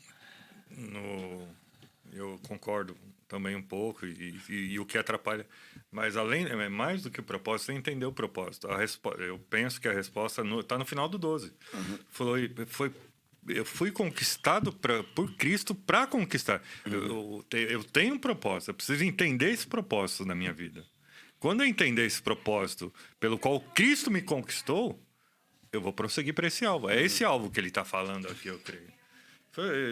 Eu concordo também um pouco, e o que atrapalha... Mas mais do que o propósito, é entender o propósito. Eu penso que a resposta está no final do 12. Eu fui conquistado por Cristo para conquistar. Eu tenho um propósito, eu preciso entender esse propósito na minha vida. Quando eu entender esse propósito pelo qual Cristo me conquistou, eu vou prosseguir para esse alvo. É esse alvo que ele está falando aqui, eu creio.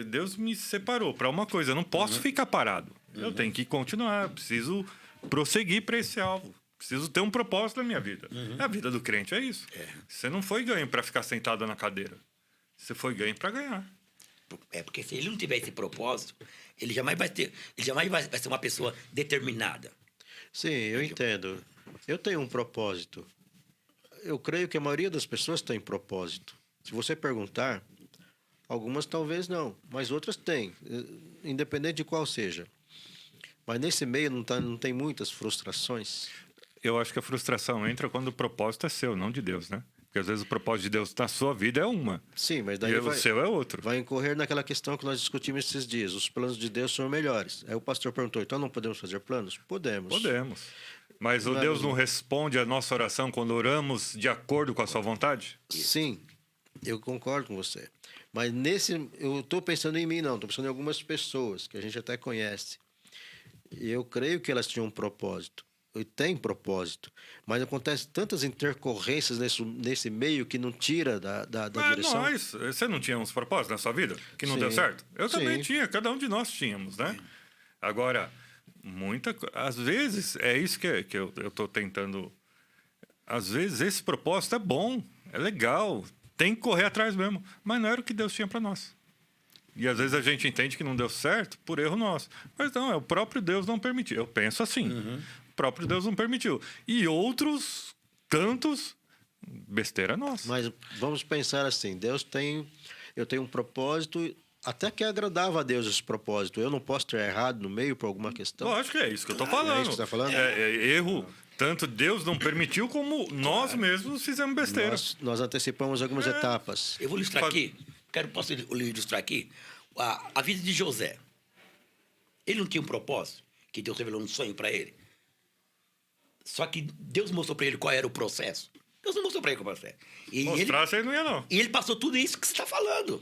Deus me separou para uma coisa, eu não posso ficar parado. Eu tenho que continuar, preciso prosseguir para esse alvo. Preciso ter um propósito na minha vida. A vida do crente é isso. Você não foi ganho para ficar sentado na cadeira. Você foi ganho para ganhar. Porque se ele não tiver esse propósito, ele jamais vai ser uma pessoa determinada. Sim, eu entendo. Eu tenho um propósito. Eu creio que a maioria das pessoas tem propósito. Se você perguntar, algumas talvez não, mas outras têm, independente de qual seja. Mas nesse meio não tem muitas frustrações. Eu acho que a frustração entra quando o propósito é seu, não de Deus, né? Porque às vezes o propósito de Deus na sua vida é uma. Sim, mas E daí o seu é outro. vai incorrer naquela questão que nós discutimos esses dias. Os planos de Deus são melhores. Aí o pastor perguntou, então não podemos fazer planos? Podemos. Podemos. Mas o Não é Deus mesmo. não responde a nossa oração quando oramos de acordo com a sua vontade? Sim, eu concordo com você. Mas eu estou pensando em mim, não. Estou pensando em algumas pessoas que a gente até conhece. E eu creio que elas tinham um propósito. E tem propósito. Mas acontece tantas intercorrências nesse meio que não tira da Mas direção. você não tinha uns propósitos na sua vida que não Sim. deu certo? Eu também Sim. tinha, cada um de nós tínhamos, né? Agora, às vezes, é isso que eu estou tentando. Às vezes, esse propósito é bom, é legal, tem que correr atrás mesmo, mas não era o que Deus tinha para nós. E às vezes a gente entende que não deu certo por erro nosso. Mas não, é o próprio Deus não permitiu. Eu penso assim. O próprio Deus não permitiu. E outros tantos, besteira nossa. Mas vamos pensar assim, eu tenho um propósito, até que é agradável a Deus esse propósito. Eu não posso ter errado no meio por alguma questão. Lógico que é isso que eu estou falando. É isso que você está falando? É erro. Tanto Deus não permitiu, como nós mesmos fizemos besteira. Nós antecipamos algumas etapas. Eu vou ilustrar aqui. Posso ilustrar aqui? A vida de José. Ele não tinha um propósito, que Deus revelou um sonho para ele. Só que Deus mostrou para ele qual era o processo. Deus não mostrou para ele qual era o processo. Mostrasse, ele não ia, não. E ele passou tudo isso que você está falando.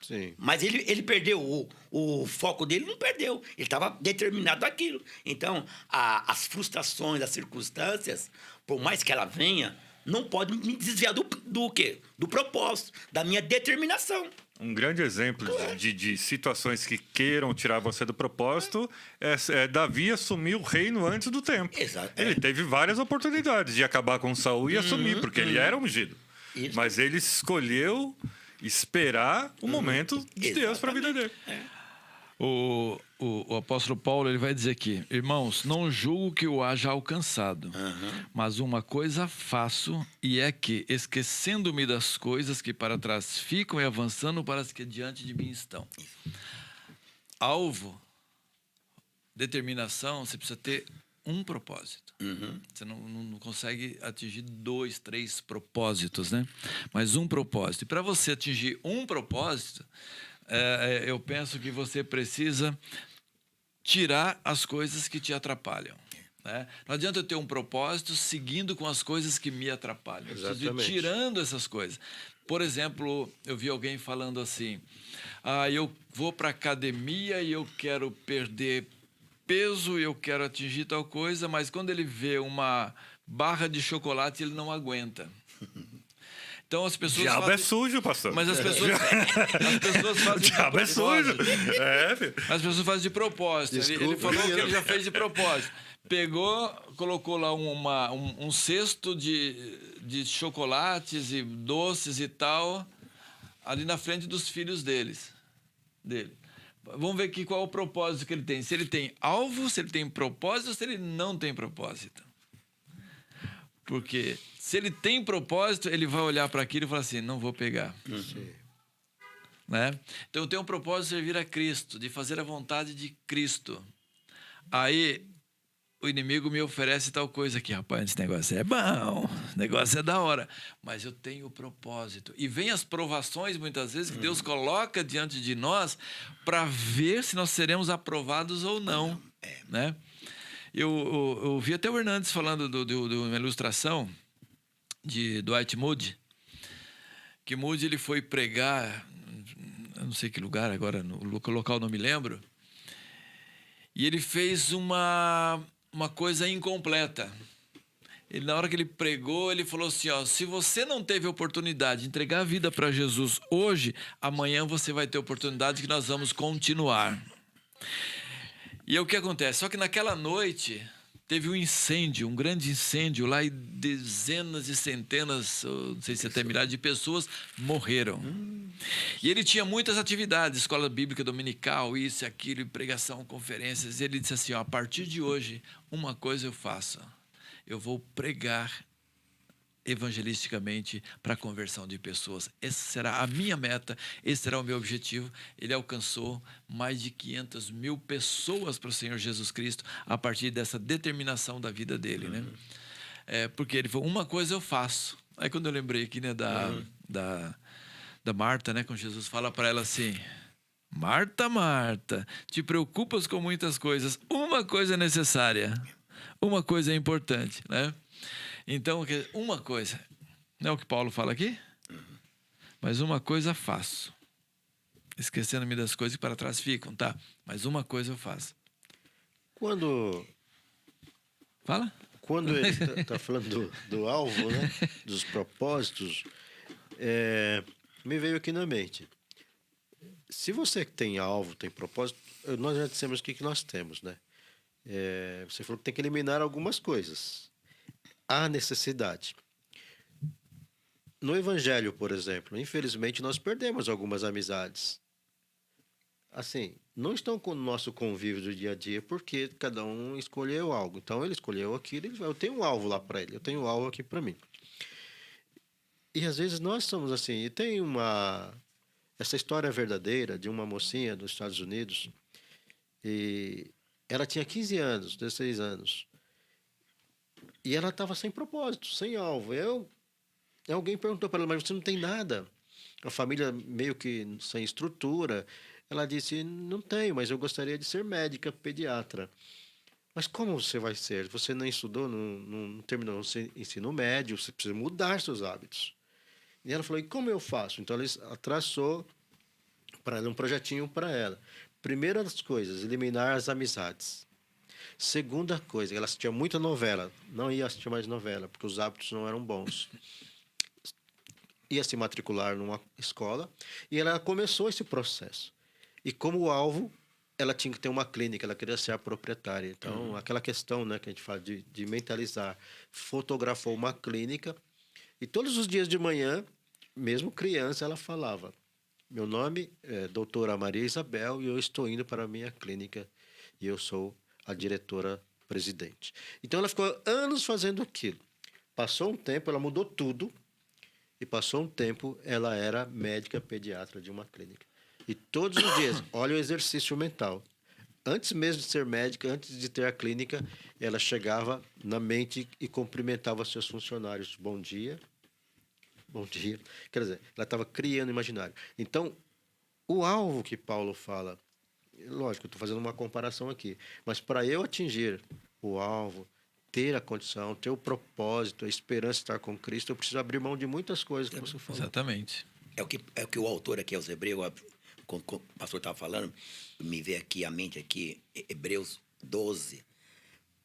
Sim. Mas ele perdeu o foco dele, não perdeu. Ele estava determinado àquilo. Então, as frustrações, as circunstâncias, por mais que ela venha, não pode me desviar do quê? Do propósito, da minha determinação. Um grande exemplo de situações que queiram tirar você do propósito é Davi assumir o reino antes do tempo. Exato. Ele teve várias oportunidades de acabar com Saul e assumir, porque ele era ungido. Isso. Mas ele escolheu esperar o momento de Deus para a vida dele. O apóstolo Paulo ele vai dizer aqui: irmãos, não julgo que o haja alcançado, mas uma coisa faço, e é que, esquecendo-me das coisas que para trás ficam e avançando para as que diante de mim estão. Alvo, determinação, você precisa ter um propósito. Você não consegue atingir 2, 3 propósitos, né? Mas um propósito. E para você atingir um propósito, eu penso que você precisa tirar as coisas que te atrapalham. Né? Não adianta eu ter um propósito seguindo com as coisas que me atrapalham. Eu preciso ir Exatamente. tirando essas coisas. Por exemplo, eu vi alguém falando assim: eu vou para a academia e eu quero perder peso, eu quero atingir tal coisa, mas quando ele vê uma barra de chocolate, ele não aguenta. Então as pessoas Diabo fazem... é sujo, pastor. Mas as pessoas fazem de Diabo é sujo. propósito. Filho. As pessoas fazem de propósito. Ele Desculpa. falou que ele já fez de propósito. Pegou, colocou lá um cesto de chocolates e doces e tal, ali na frente dos filhos dele. Vamos ver aqui qual é o propósito que ele tem. Se ele tem alvo, se ele tem propósito, ou se ele não tem propósito. Porque se ele tem propósito, ele vai olhar para aquilo e falar assim: não vou pegar. Né? Então eu tenho um propósito de servir a Cristo, de fazer a vontade de Cristo. Aí o inimigo me oferece tal coisa aqui: rapaz, esse negócio é bom, esse negócio é da hora, mas eu tenho propósito. E vem as provações, muitas vezes, que Deus coloca diante de nós para ver se nós seremos aprovados ou não. Né? Eu vi até o Hernandes falando de uma ilustração de Dwight Moody, que Moody ele foi pregar, eu não sei que lugar agora, no local não me lembro, e ele fez uma coisa incompleta. Ele, na hora que ele pregou, ele falou assim: se você não teve oportunidade de entregar a vida para Jesus hoje, amanhã você vai ter oportunidade, que nós vamos continuar. E aí, o que acontece? Só que naquela noite teve um incêndio, um grande incêndio lá, e dezenas e centenas, não sei se até milhares de pessoas morreram. E ele tinha muitas atividades, escola bíblica dominical, isso e aquilo, pregação, conferências. E ele disse assim: a partir de hoje, uma coisa eu faço: eu vou pregar evangelisticamente para a conversão de pessoas. Essa será a minha meta, esse será o meu objetivo. Ele alcançou mais de 500 mil pessoas para o Senhor Jesus Cristo a partir dessa determinação da vida dele, né? Porque ele falou, uma coisa eu faço. Aí quando eu lembrei aqui, né, da Marta, né, quando Jesus fala para ela assim: Marta, Marta, te preocupas com muitas coisas, uma coisa é necessária, uma coisa é importante, né? Então, uma coisa, não é o que Paulo fala aqui? Mas uma coisa faço, esquecendo-me das coisas que para trás ficam, tá? Mas uma coisa eu faço. Fala? Quando ele está falando do alvo, né? Dos propósitos, me veio aqui na mente. Se você tem alvo, tem propósito, nós já dissemos o que nós temos, né? Você falou que tem que eliminar algumas coisas. Há necessidade. No Evangelho, por exemplo, infelizmente nós perdemos algumas amizades. Assim, não estão com o nosso convívio do dia a dia porque cada um escolheu algo. Então ele escolheu aquilo, eu tenho um alvo lá para ele, eu tenho um alvo aqui para mim. E às vezes nós somos assim, e tem essa história verdadeira de uma mocinha dos Estados Unidos, e ela tinha 15 anos, 16 anos, e ela estava sem propósito, sem alvo. Alguém perguntou para ela, mas você não tem nada? A família meio que sem estrutura. Ela disse, não tenho, mas eu gostaria de ser médica, pediatra. Mas como você vai ser? Você não estudou, não terminou o ensino médio, você precisa mudar seus hábitos. E ela falou, e como eu faço? Então, ela traçou para ela um projetinho para ela. Primeira das coisas, eliminar as amizades. Segunda coisa, ela assistia muita novela. Não ia assistir mais novela, porque os hábitos não eram bons. Ia se matricular numa escola e ela começou esse processo. E como alvo, ela tinha que ter uma clínica, ela queria ser a proprietária. Então, aquela questão, né, que a gente fala de mentalizar, fotografou uma clínica e todos os dias de manhã, mesmo criança, ela falava, meu nome é doutora Maria Isabel e eu estou indo para a minha clínica e eu sou a diretora-presidente. Então, ela ficou anos fazendo aquilo. Passou um tempo, ela mudou tudo e passou um tempo, ela era médica pediatra de uma clínica. E todos os dias, olha o exercício mental. Antes mesmo de ser médica, antes de ter a clínica, ela chegava na mente e cumprimentava seus funcionários. Bom dia. Bom dia. Quer dizer, ela estava criando imaginário. Então, o alvo que Paulo fala, lógico, estou fazendo uma comparação aqui, mas para eu atingir o alvo, ter a condição, ter o propósito, a esperança de estar com Cristo, eu preciso abrir mão de muitas coisas que você falou. Exatamente. É o que o autor aqui aos Hebreus, quando o pastor estava falando, me veio aqui à mente aqui, Hebreus 12,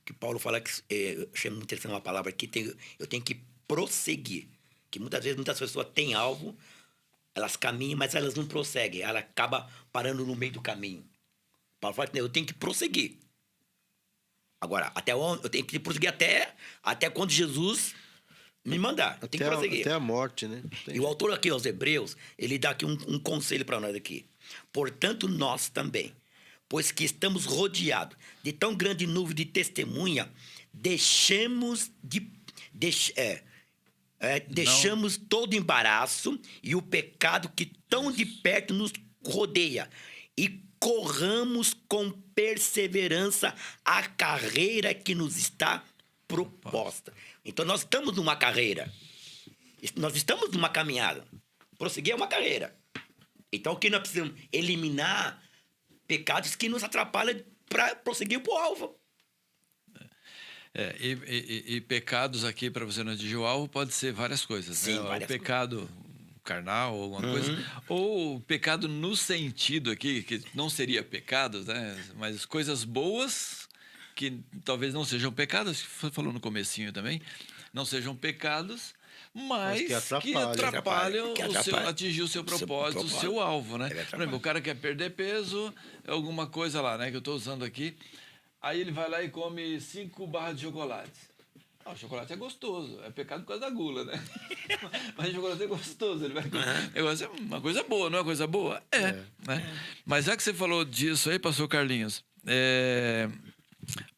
que Paulo fala que, eu achei muito interessante uma palavra aqui, eu tenho que prosseguir, que muitas vezes muitas pessoas têm alvo, elas caminham, mas elas não prosseguem, ela acaba parando no meio do caminho. Paulo fala que eu tenho que prosseguir. Agora, até onde? Eu tenho que prosseguir até quando Jesus me mandar. Eu tenho que prosseguir. Até a morte, né? E o autor aqui aos Hebreus, ele dá aqui um conselho para nós aqui. Portanto, nós também, pois que estamos rodeados de tão grande nuvem de testemunha, deixamos todo embaraço e o pecado que tão de perto nos rodeia e corramos com perseverança a carreira que nos está proposta. Então, nós estamos numa carreira. Nós estamos numa caminhada. Prosseguir é uma carreira. Então, o que nós precisamos? Eliminar pecados que nos atrapalham para prosseguir para o alvo. E pecados aqui, para você não atingir o alvo, pode ser várias coisas. Sim, né? várias o pecado carnal ou alguma coisa. Ou o pecado no sentido aqui, que não seria pecado, né? Mas coisas boas que talvez não sejam pecados, você falou no comecinho também, não sejam pecados, mas que atrapalham atingir o seu propósito, o seu alvo, né? Por exemplo, o cara quer perder peso, alguma coisa lá, né, que eu estou usando aqui, aí ele vai lá e come 5 barras de chocolate. O chocolate é gostoso, é pecado por causa da gula, né? Mas o chocolate é gostoso, ele vai comer. É uma coisa boa, não é uma coisa boa? Né? Mas já que você falou disso aí, pastor Carlinhos,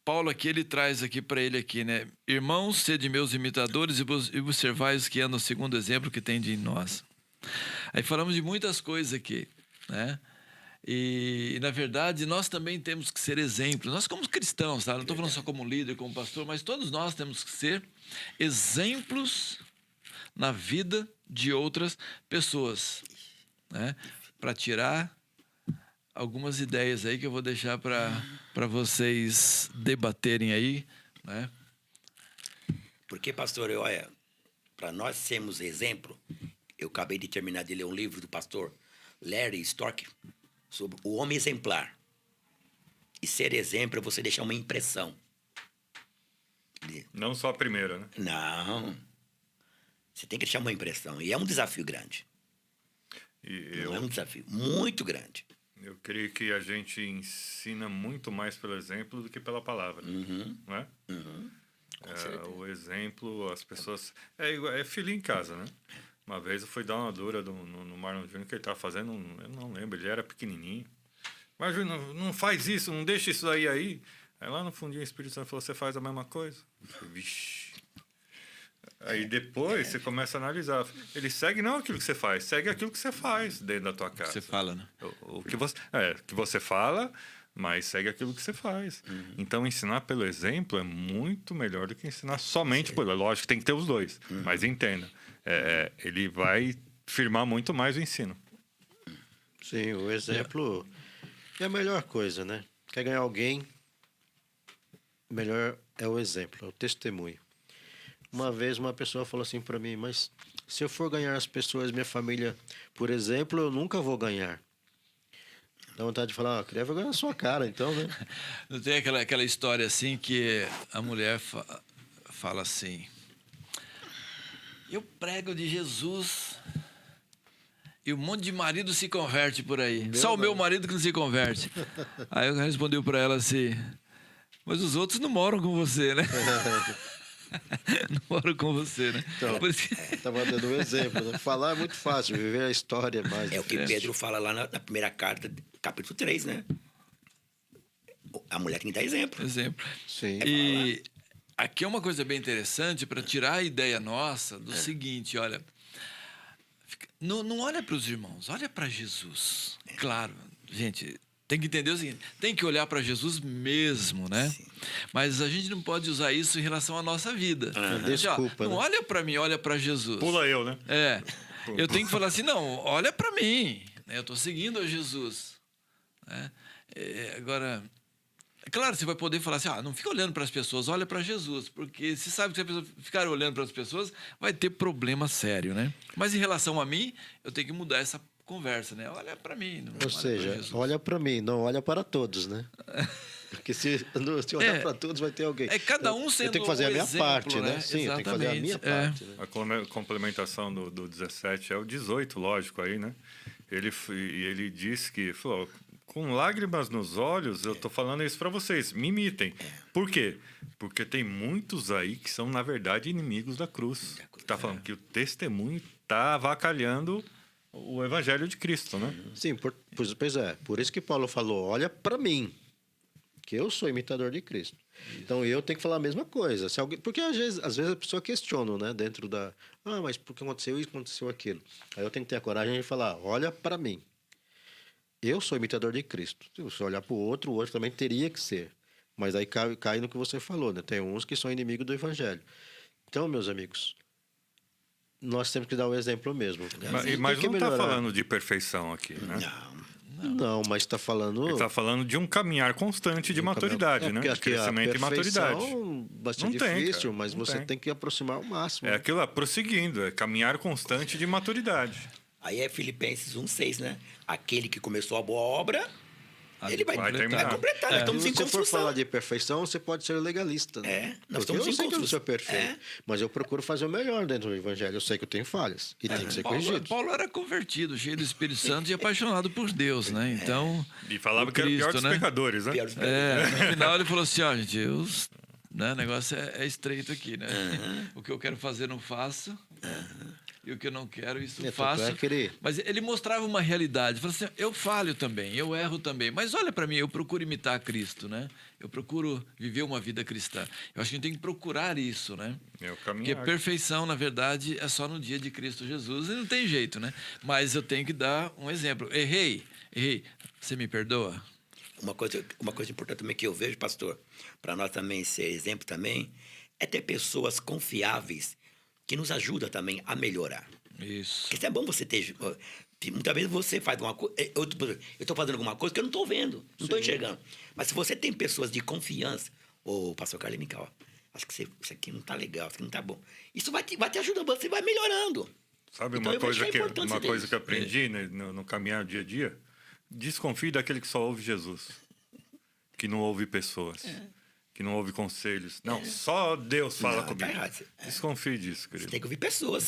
Paulo aqui, ele traz aqui para ele aqui, né? Irmãos, sede meus imitadores e observai os que andam segundo o exemplo que tem de nós. Aí falamos de muitas coisas aqui, né? E, na verdade, nós também temos que ser exemplos. Nós como cristãos, tá? Não estou falando só como líder, como pastor, mas todos nós temos que ser exemplos na vida de outras pessoas, né? Para tirar algumas ideias aí que eu vou deixar para vocês debaterem aí, né? Porque, pastor, olha, para nós sermos exemplo, eu acabei de terminar de ler um livro do pastor Larry Stork sobre o homem exemplar. E ser exemplo é você deixar uma impressão. Não só a primeira, né? Não. Você tem que deixar uma impressão. E é um desafio grande. Não é um desafio muito grande. Eu creio que a gente ensina muito mais pelo exemplo do que pela palavra, não é? O exemplo, as pessoas... É filho em casa, né? Uma vez eu fui dar uma dura no Marlon Júnior que ele estava fazendo, eu não lembro, ele era pequenininho. Mas não faz isso, não deixa isso aí. Aí lá no fundinho o Espírito Santo falou, você faz a mesma coisa? Eu falei, vixe. Aí depois você começa a analisar. Ele segue não aquilo que você faz, segue aquilo que você faz dentro da tua casa. Você fala, né? O que você fala, mas segue aquilo que você faz. Então, ensinar pelo exemplo é muito melhor do que ensinar somente por... Lógico que tem que ter os dois, mas entenda. Ele vai firmar muito mais o ensino. Sim, o exemplo é a melhor coisa, né? Quer ganhar alguém, melhor é o exemplo, é o testemunho. Uma vez uma pessoa falou assim para mim, mas se eu for ganhar as pessoas, minha família, por exemplo, eu nunca vou ganhar. Dá vontade de falar, queria vergonha na sua cara, então, né? Não tem aquela história assim que a mulher fala assim, eu prego de Jesus e um monte de marido se converte por aí. Só o meu marido que não se converte. Aí eu respondeu para ela assim, mas os outros não moram com você, né? Não moram com você, né? Então, Por isso que... estava dando um exemplo, né? Falar é muito fácil, viver a história é mais É o que difícil. Pedro fala lá na primeira carta, capítulo 3, né? A mulher tem que dar exemplo. Exemplo. Sim. E aqui é uma coisa bem interessante para tirar a ideia nossa do seguinte, olha, não olha para os irmãos, olha para Jesus. Claro, gente, tem que entender o seguinte, tem que olhar para Jesus mesmo, né? Sim. Mas a gente não pode usar isso em relação à nossa vida. Desculpa, Não né? olha para mim, olha para Jesus. Pula eu, né? Eu tenho que falar assim, não, olha para mim, né? Eu estou seguindo a Jesus, né? Agora, é claro, você vai poder falar assim, não fica olhando para as pessoas, olha para Jesus, porque você sabe que se a pessoa ficar olhando para as pessoas, vai ter problema sério, né? Mas em relação a mim, eu tenho que mudar essa conversa, né? Olha para mim, não Ou olha seja, pra Jesus. olha para mim, não olha para todos, né? Porque se olhar para todos, vai ter alguém. cada um sendo Eu tenho que fazer a minha exemplo, parte, né? né? Sim, eu tenho que fazer a minha parte. Né? A complementação do 17 é o 18, lógico, aí, né? Ele disse que, falou, com lágrimas nos olhos, eu tô falando isso para vocês, me imitem. Por quê? Porque tem muitos aí que são, na verdade, inimigos da cruz. Que tá falando que o testemunho tá avacalhando o evangelho de Cristo, né? Sim, pois é. Por isso que Paulo falou, olha para mim, que eu sou imitador de Cristo. Então eu tenho que falar a mesma coisa. Se alguém, porque às vezes a pessoa questiona, né? Dentro da... mas por que aconteceu isso, aconteceu aquilo? Aí eu tenho que ter a coragem de falar, olha para mim. Eu sou imitador de Cristo. Se você olhar para o outro também teria que ser. Mas aí cai no que você falou, né? Tem uns que são inimigos do evangelho. Então, meus amigos, nós temos que dar o exemplo mesmo. Mas Tem que não está melhorar. falando de perfeição aqui, né? Não, mas está falando... Ele está falando de um caminhar constante de maturidade, né? Porque De aqui crescimento e maturidade. vai ser Não tem, difícil, cara, mas não você tem. tem que aproximar ao máximo. É aquilo lá, prosseguindo, é caminhar constante de maturidade. Aí é Filipenses 1,6, né? Aquele que começou a boa obra, ele vai terminar. completar. Nós estamos Se em você for construção. falar de perfeição, você pode ser legalista. Né? Nós Porque estamos eu em sei que eu não construção. sou perfeito, mas eu procuro fazer o melhor dentro do evangelho. Eu sei que eu tenho falhas e tem que ser corrigido. Paulo era convertido, cheio do Espírito Santo e apaixonado por Deus, né? Então, E falava o que era o pior Cristo, dos né? pecadores, né? Pior dos No final ele falou assim, gente, o negócio é estreito aqui, né? O que eu quero fazer não faço, e o que eu não quero, isso Tanto faço. é que ele- Mas ele mostrava uma realidade. Falava assim, eu falho também, eu erro também. Mas olha para mim, eu procuro imitar Cristo, né? Eu procuro viver uma vida cristã. Eu acho que a gente tem que procurar isso, né? É o Porque caminhar. perfeição, na verdade, é só no dia de Cristo Jesus e não tem jeito, né? Mas eu tenho que dar um exemplo. Errei. Você me perdoa? Uma coisa importante também que eu vejo, pastor, para nós também ser exemplo também, é ter pessoas confiáveis que nos ajudam também a melhorar. Isso. Porque é bom você ter... Muitas vezes você faz uma coisa... Eu estou fazendo alguma coisa que eu não estou vendo, não estou enxergando. Mas se você tem pessoas de confiança... Ô, pastor Carlos Mical, acho que isso aqui não está legal, isso aqui não está bom. Isso vai te ajudando, você vai melhorando. Sabe Então, uma eu vejo coisa a que importância deles. eu aprendi né, no caminhar dia a dia? Desconfie daquele que só ouve Jesus, que não ouve pessoas, que não ouve conselhos. Não, só Deus fala Não, tá comigo. errado. Desconfie disso, Você querido. tem que ouvir pessoas.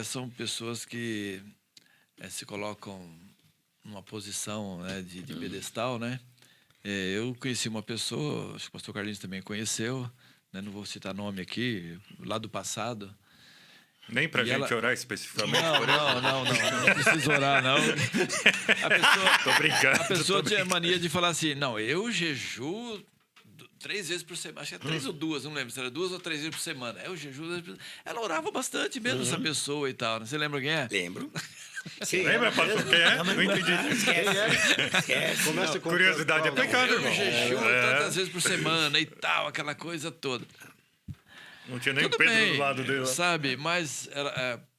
São pessoas que se colocam numa posição, né, de pedestal, né? Eu conheci uma pessoa, acho que o pastor Carlinhos também conheceu, né, não vou citar nome aqui, lá do passado. Nem pra E gente ela- orar especificamente Não, por ele. não precisa orar, não. Tô brincando. A pessoa tinha mania de falar assim, não, eu jejuo 3 vezes por semana, acho que é 3 ou 2, não lembro se era 2 ou 3 vezes por semana. Eu jejuo. Ela orava bastante mesmo, essa pessoa e tal. Você lembra quem é? Lembro. Lembra, pastor? Quem é? Não entendi. Esquece. Começa com Curiosidade é Paulo. pecado, Eu irmão. jejuo tantas vezes por semana e tal, aquela coisa toda. Não tinha nem o Tudo Pedro bem, do lado dele. sabe? Mas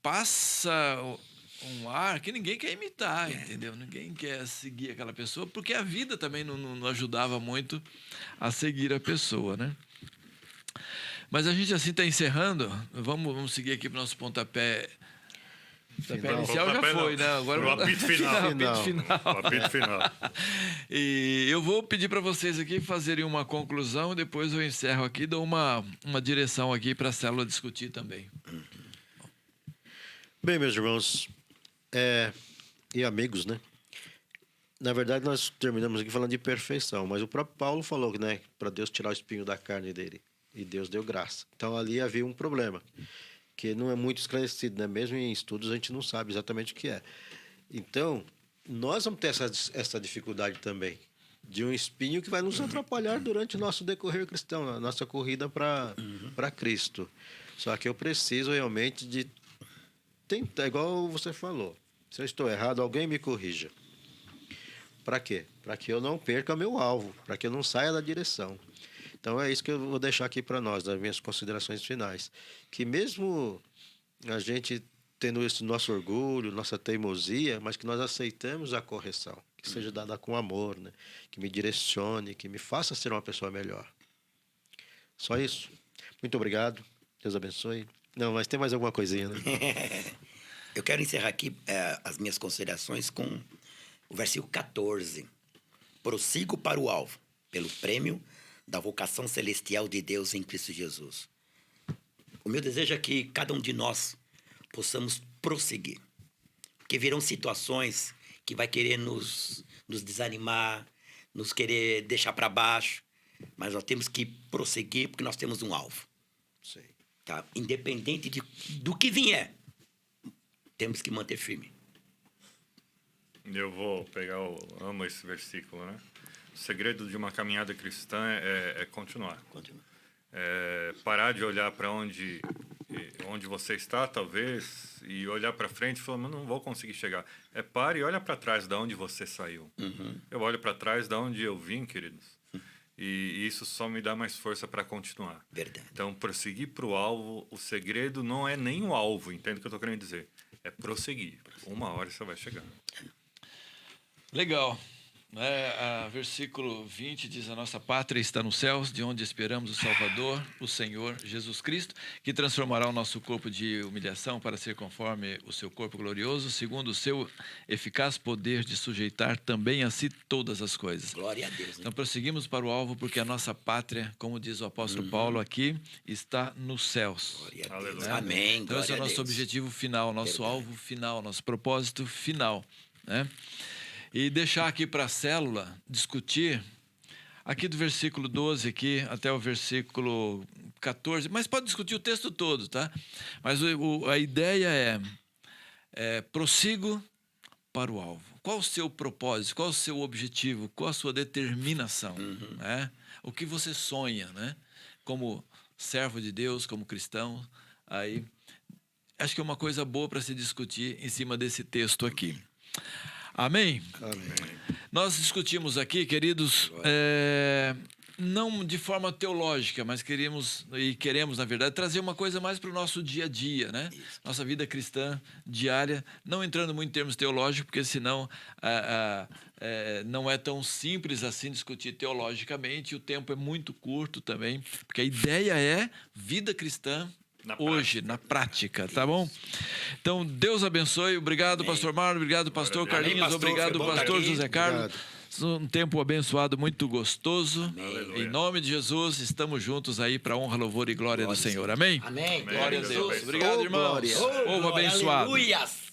passa um ar que ninguém quer imitar, entendeu? Ninguém quer seguir aquela pessoa, porque a vida também não ajudava muito a seguir a pessoa, né? Mas a gente assim está encerrando. Vamos seguir aqui para o nosso pontapé. Pontapé inicial já Pontapé não. foi, né? Agora O apito final. apito final. O apito final. E eu vou pedir para vocês aqui fazerem uma conclusão e depois eu encerro aqui, dou uma direção aqui para a célula discutir também. Bem, meus irmãos e amigos, né? Na verdade, nós terminamos aqui falando de perfeição, mas o próprio Paulo falou, né, para Deus tirar o espinho da carne dele, e Deus deu graça. Então ali havia um problema, que não é muito esclarecido, né? Mesmo em estudos a gente não sabe exatamente o que é. Então, nós vamos ter essa dificuldade também, de um espinho que vai nos atrapalhar durante o nosso decorrer cristão, a nossa corrida para Cristo. Só que eu preciso realmente de tentar, igual você falou, se eu estou errado, alguém me corrija. Para quê? Para que eu não perca meu alvo, para que eu não saia da direção. Então é isso que eu vou deixar aqui para nós, das minhas considerações finais. Que mesmo a gente tendo esse nosso orgulho, nossa teimosia, mas que nós aceitemos a correção, que seja dada com amor, né? Que me direcione, que me faça ser uma pessoa melhor. Só isso. Muito obrigado. Deus abençoe. Não, mas tem mais alguma coisinha, né? Eu quero encerrar aqui as minhas considerações com o versículo 14. Prossigo para o alvo, pelo prêmio da vocação celestial de Deus em Cristo Jesus. O meu desejo é que cada um de nós possamos prosseguir. Porque virão situações que vai querer nos desanimar, nos querer deixar para baixo. Mas nós temos que prosseguir porque nós temos um alvo. Sim. Tá? Independente do que vier, temos que manter firme. Eu vou pegar, amo esse versículo, né? O segredo de uma caminhada cristã é continuar. Continua. Parar de olhar para onde você está, talvez, e olhar para frente e falar, mas não vou conseguir chegar. Pare e olha para trás de onde você saiu. Eu olho para trás de onde eu vim, queridos. E isso só me dá mais força para continuar. Verdade. Então, prosseguir para o alvo, o segredo não é nem o alvo, entende o que eu estou querendo dizer? É prosseguir. Uma hora você vai chegar. Legal. Versículo 20 diz: a nossa pátria está nos céus, de onde esperamos o Salvador, o Senhor Jesus Cristo, que transformará o nosso corpo de humilhação para ser conforme o seu corpo glorioso, segundo o seu eficaz poder de sujeitar também a si todas as coisas. Glória a Deus. Né? Então prosseguimos para o alvo, porque a nossa pátria, como diz o apóstolo Paulo aqui, está nos céus. Glória a Aleluia. Deus. Amém. Então esse é o Glória a nosso Deus. objetivo final, nosso Verdade. alvo final, nosso propósito final, né? E deixar aqui para a célula discutir, aqui do versículo 12 aqui, até o versículo 14, mas pode discutir o texto todo, tá? Mas a ideia é prossigo para o alvo. Qual o seu propósito? Qual o seu objetivo? Qual a sua determinação? Né? O que você sonha, né? Como servo de Deus, como cristão, aí acho que é uma coisa boa para se discutir em cima desse texto aqui. Amém? Amém. Nós discutimos aqui, queridos, não de forma teológica, mas queremos, na verdade, trazer uma coisa mais para o nosso dia a dia, né? Nossa vida cristã diária, não entrando muito em termos teológicos, porque senão não é tão simples assim discutir teologicamente, e o tempo é muito curto também, porque a ideia é vida cristã hoje, na prática, tá bom? Então, Deus abençoe. Obrigado, pastor Marlon. Obrigado, pastor Carlinhos. pastor. Obrigado, Foi bom pastor estar aqui. José Carlos. Obrigado. Um tempo abençoado, muito gostoso. Aleluia. Em nome de Jesus, estamos juntos aí para honra, louvor e glória do Senhor. Amém? Amém. Glória a Deus Deus. abençoe. Obrigado, irmãos. Glória. Povo abençoado. Aleluias.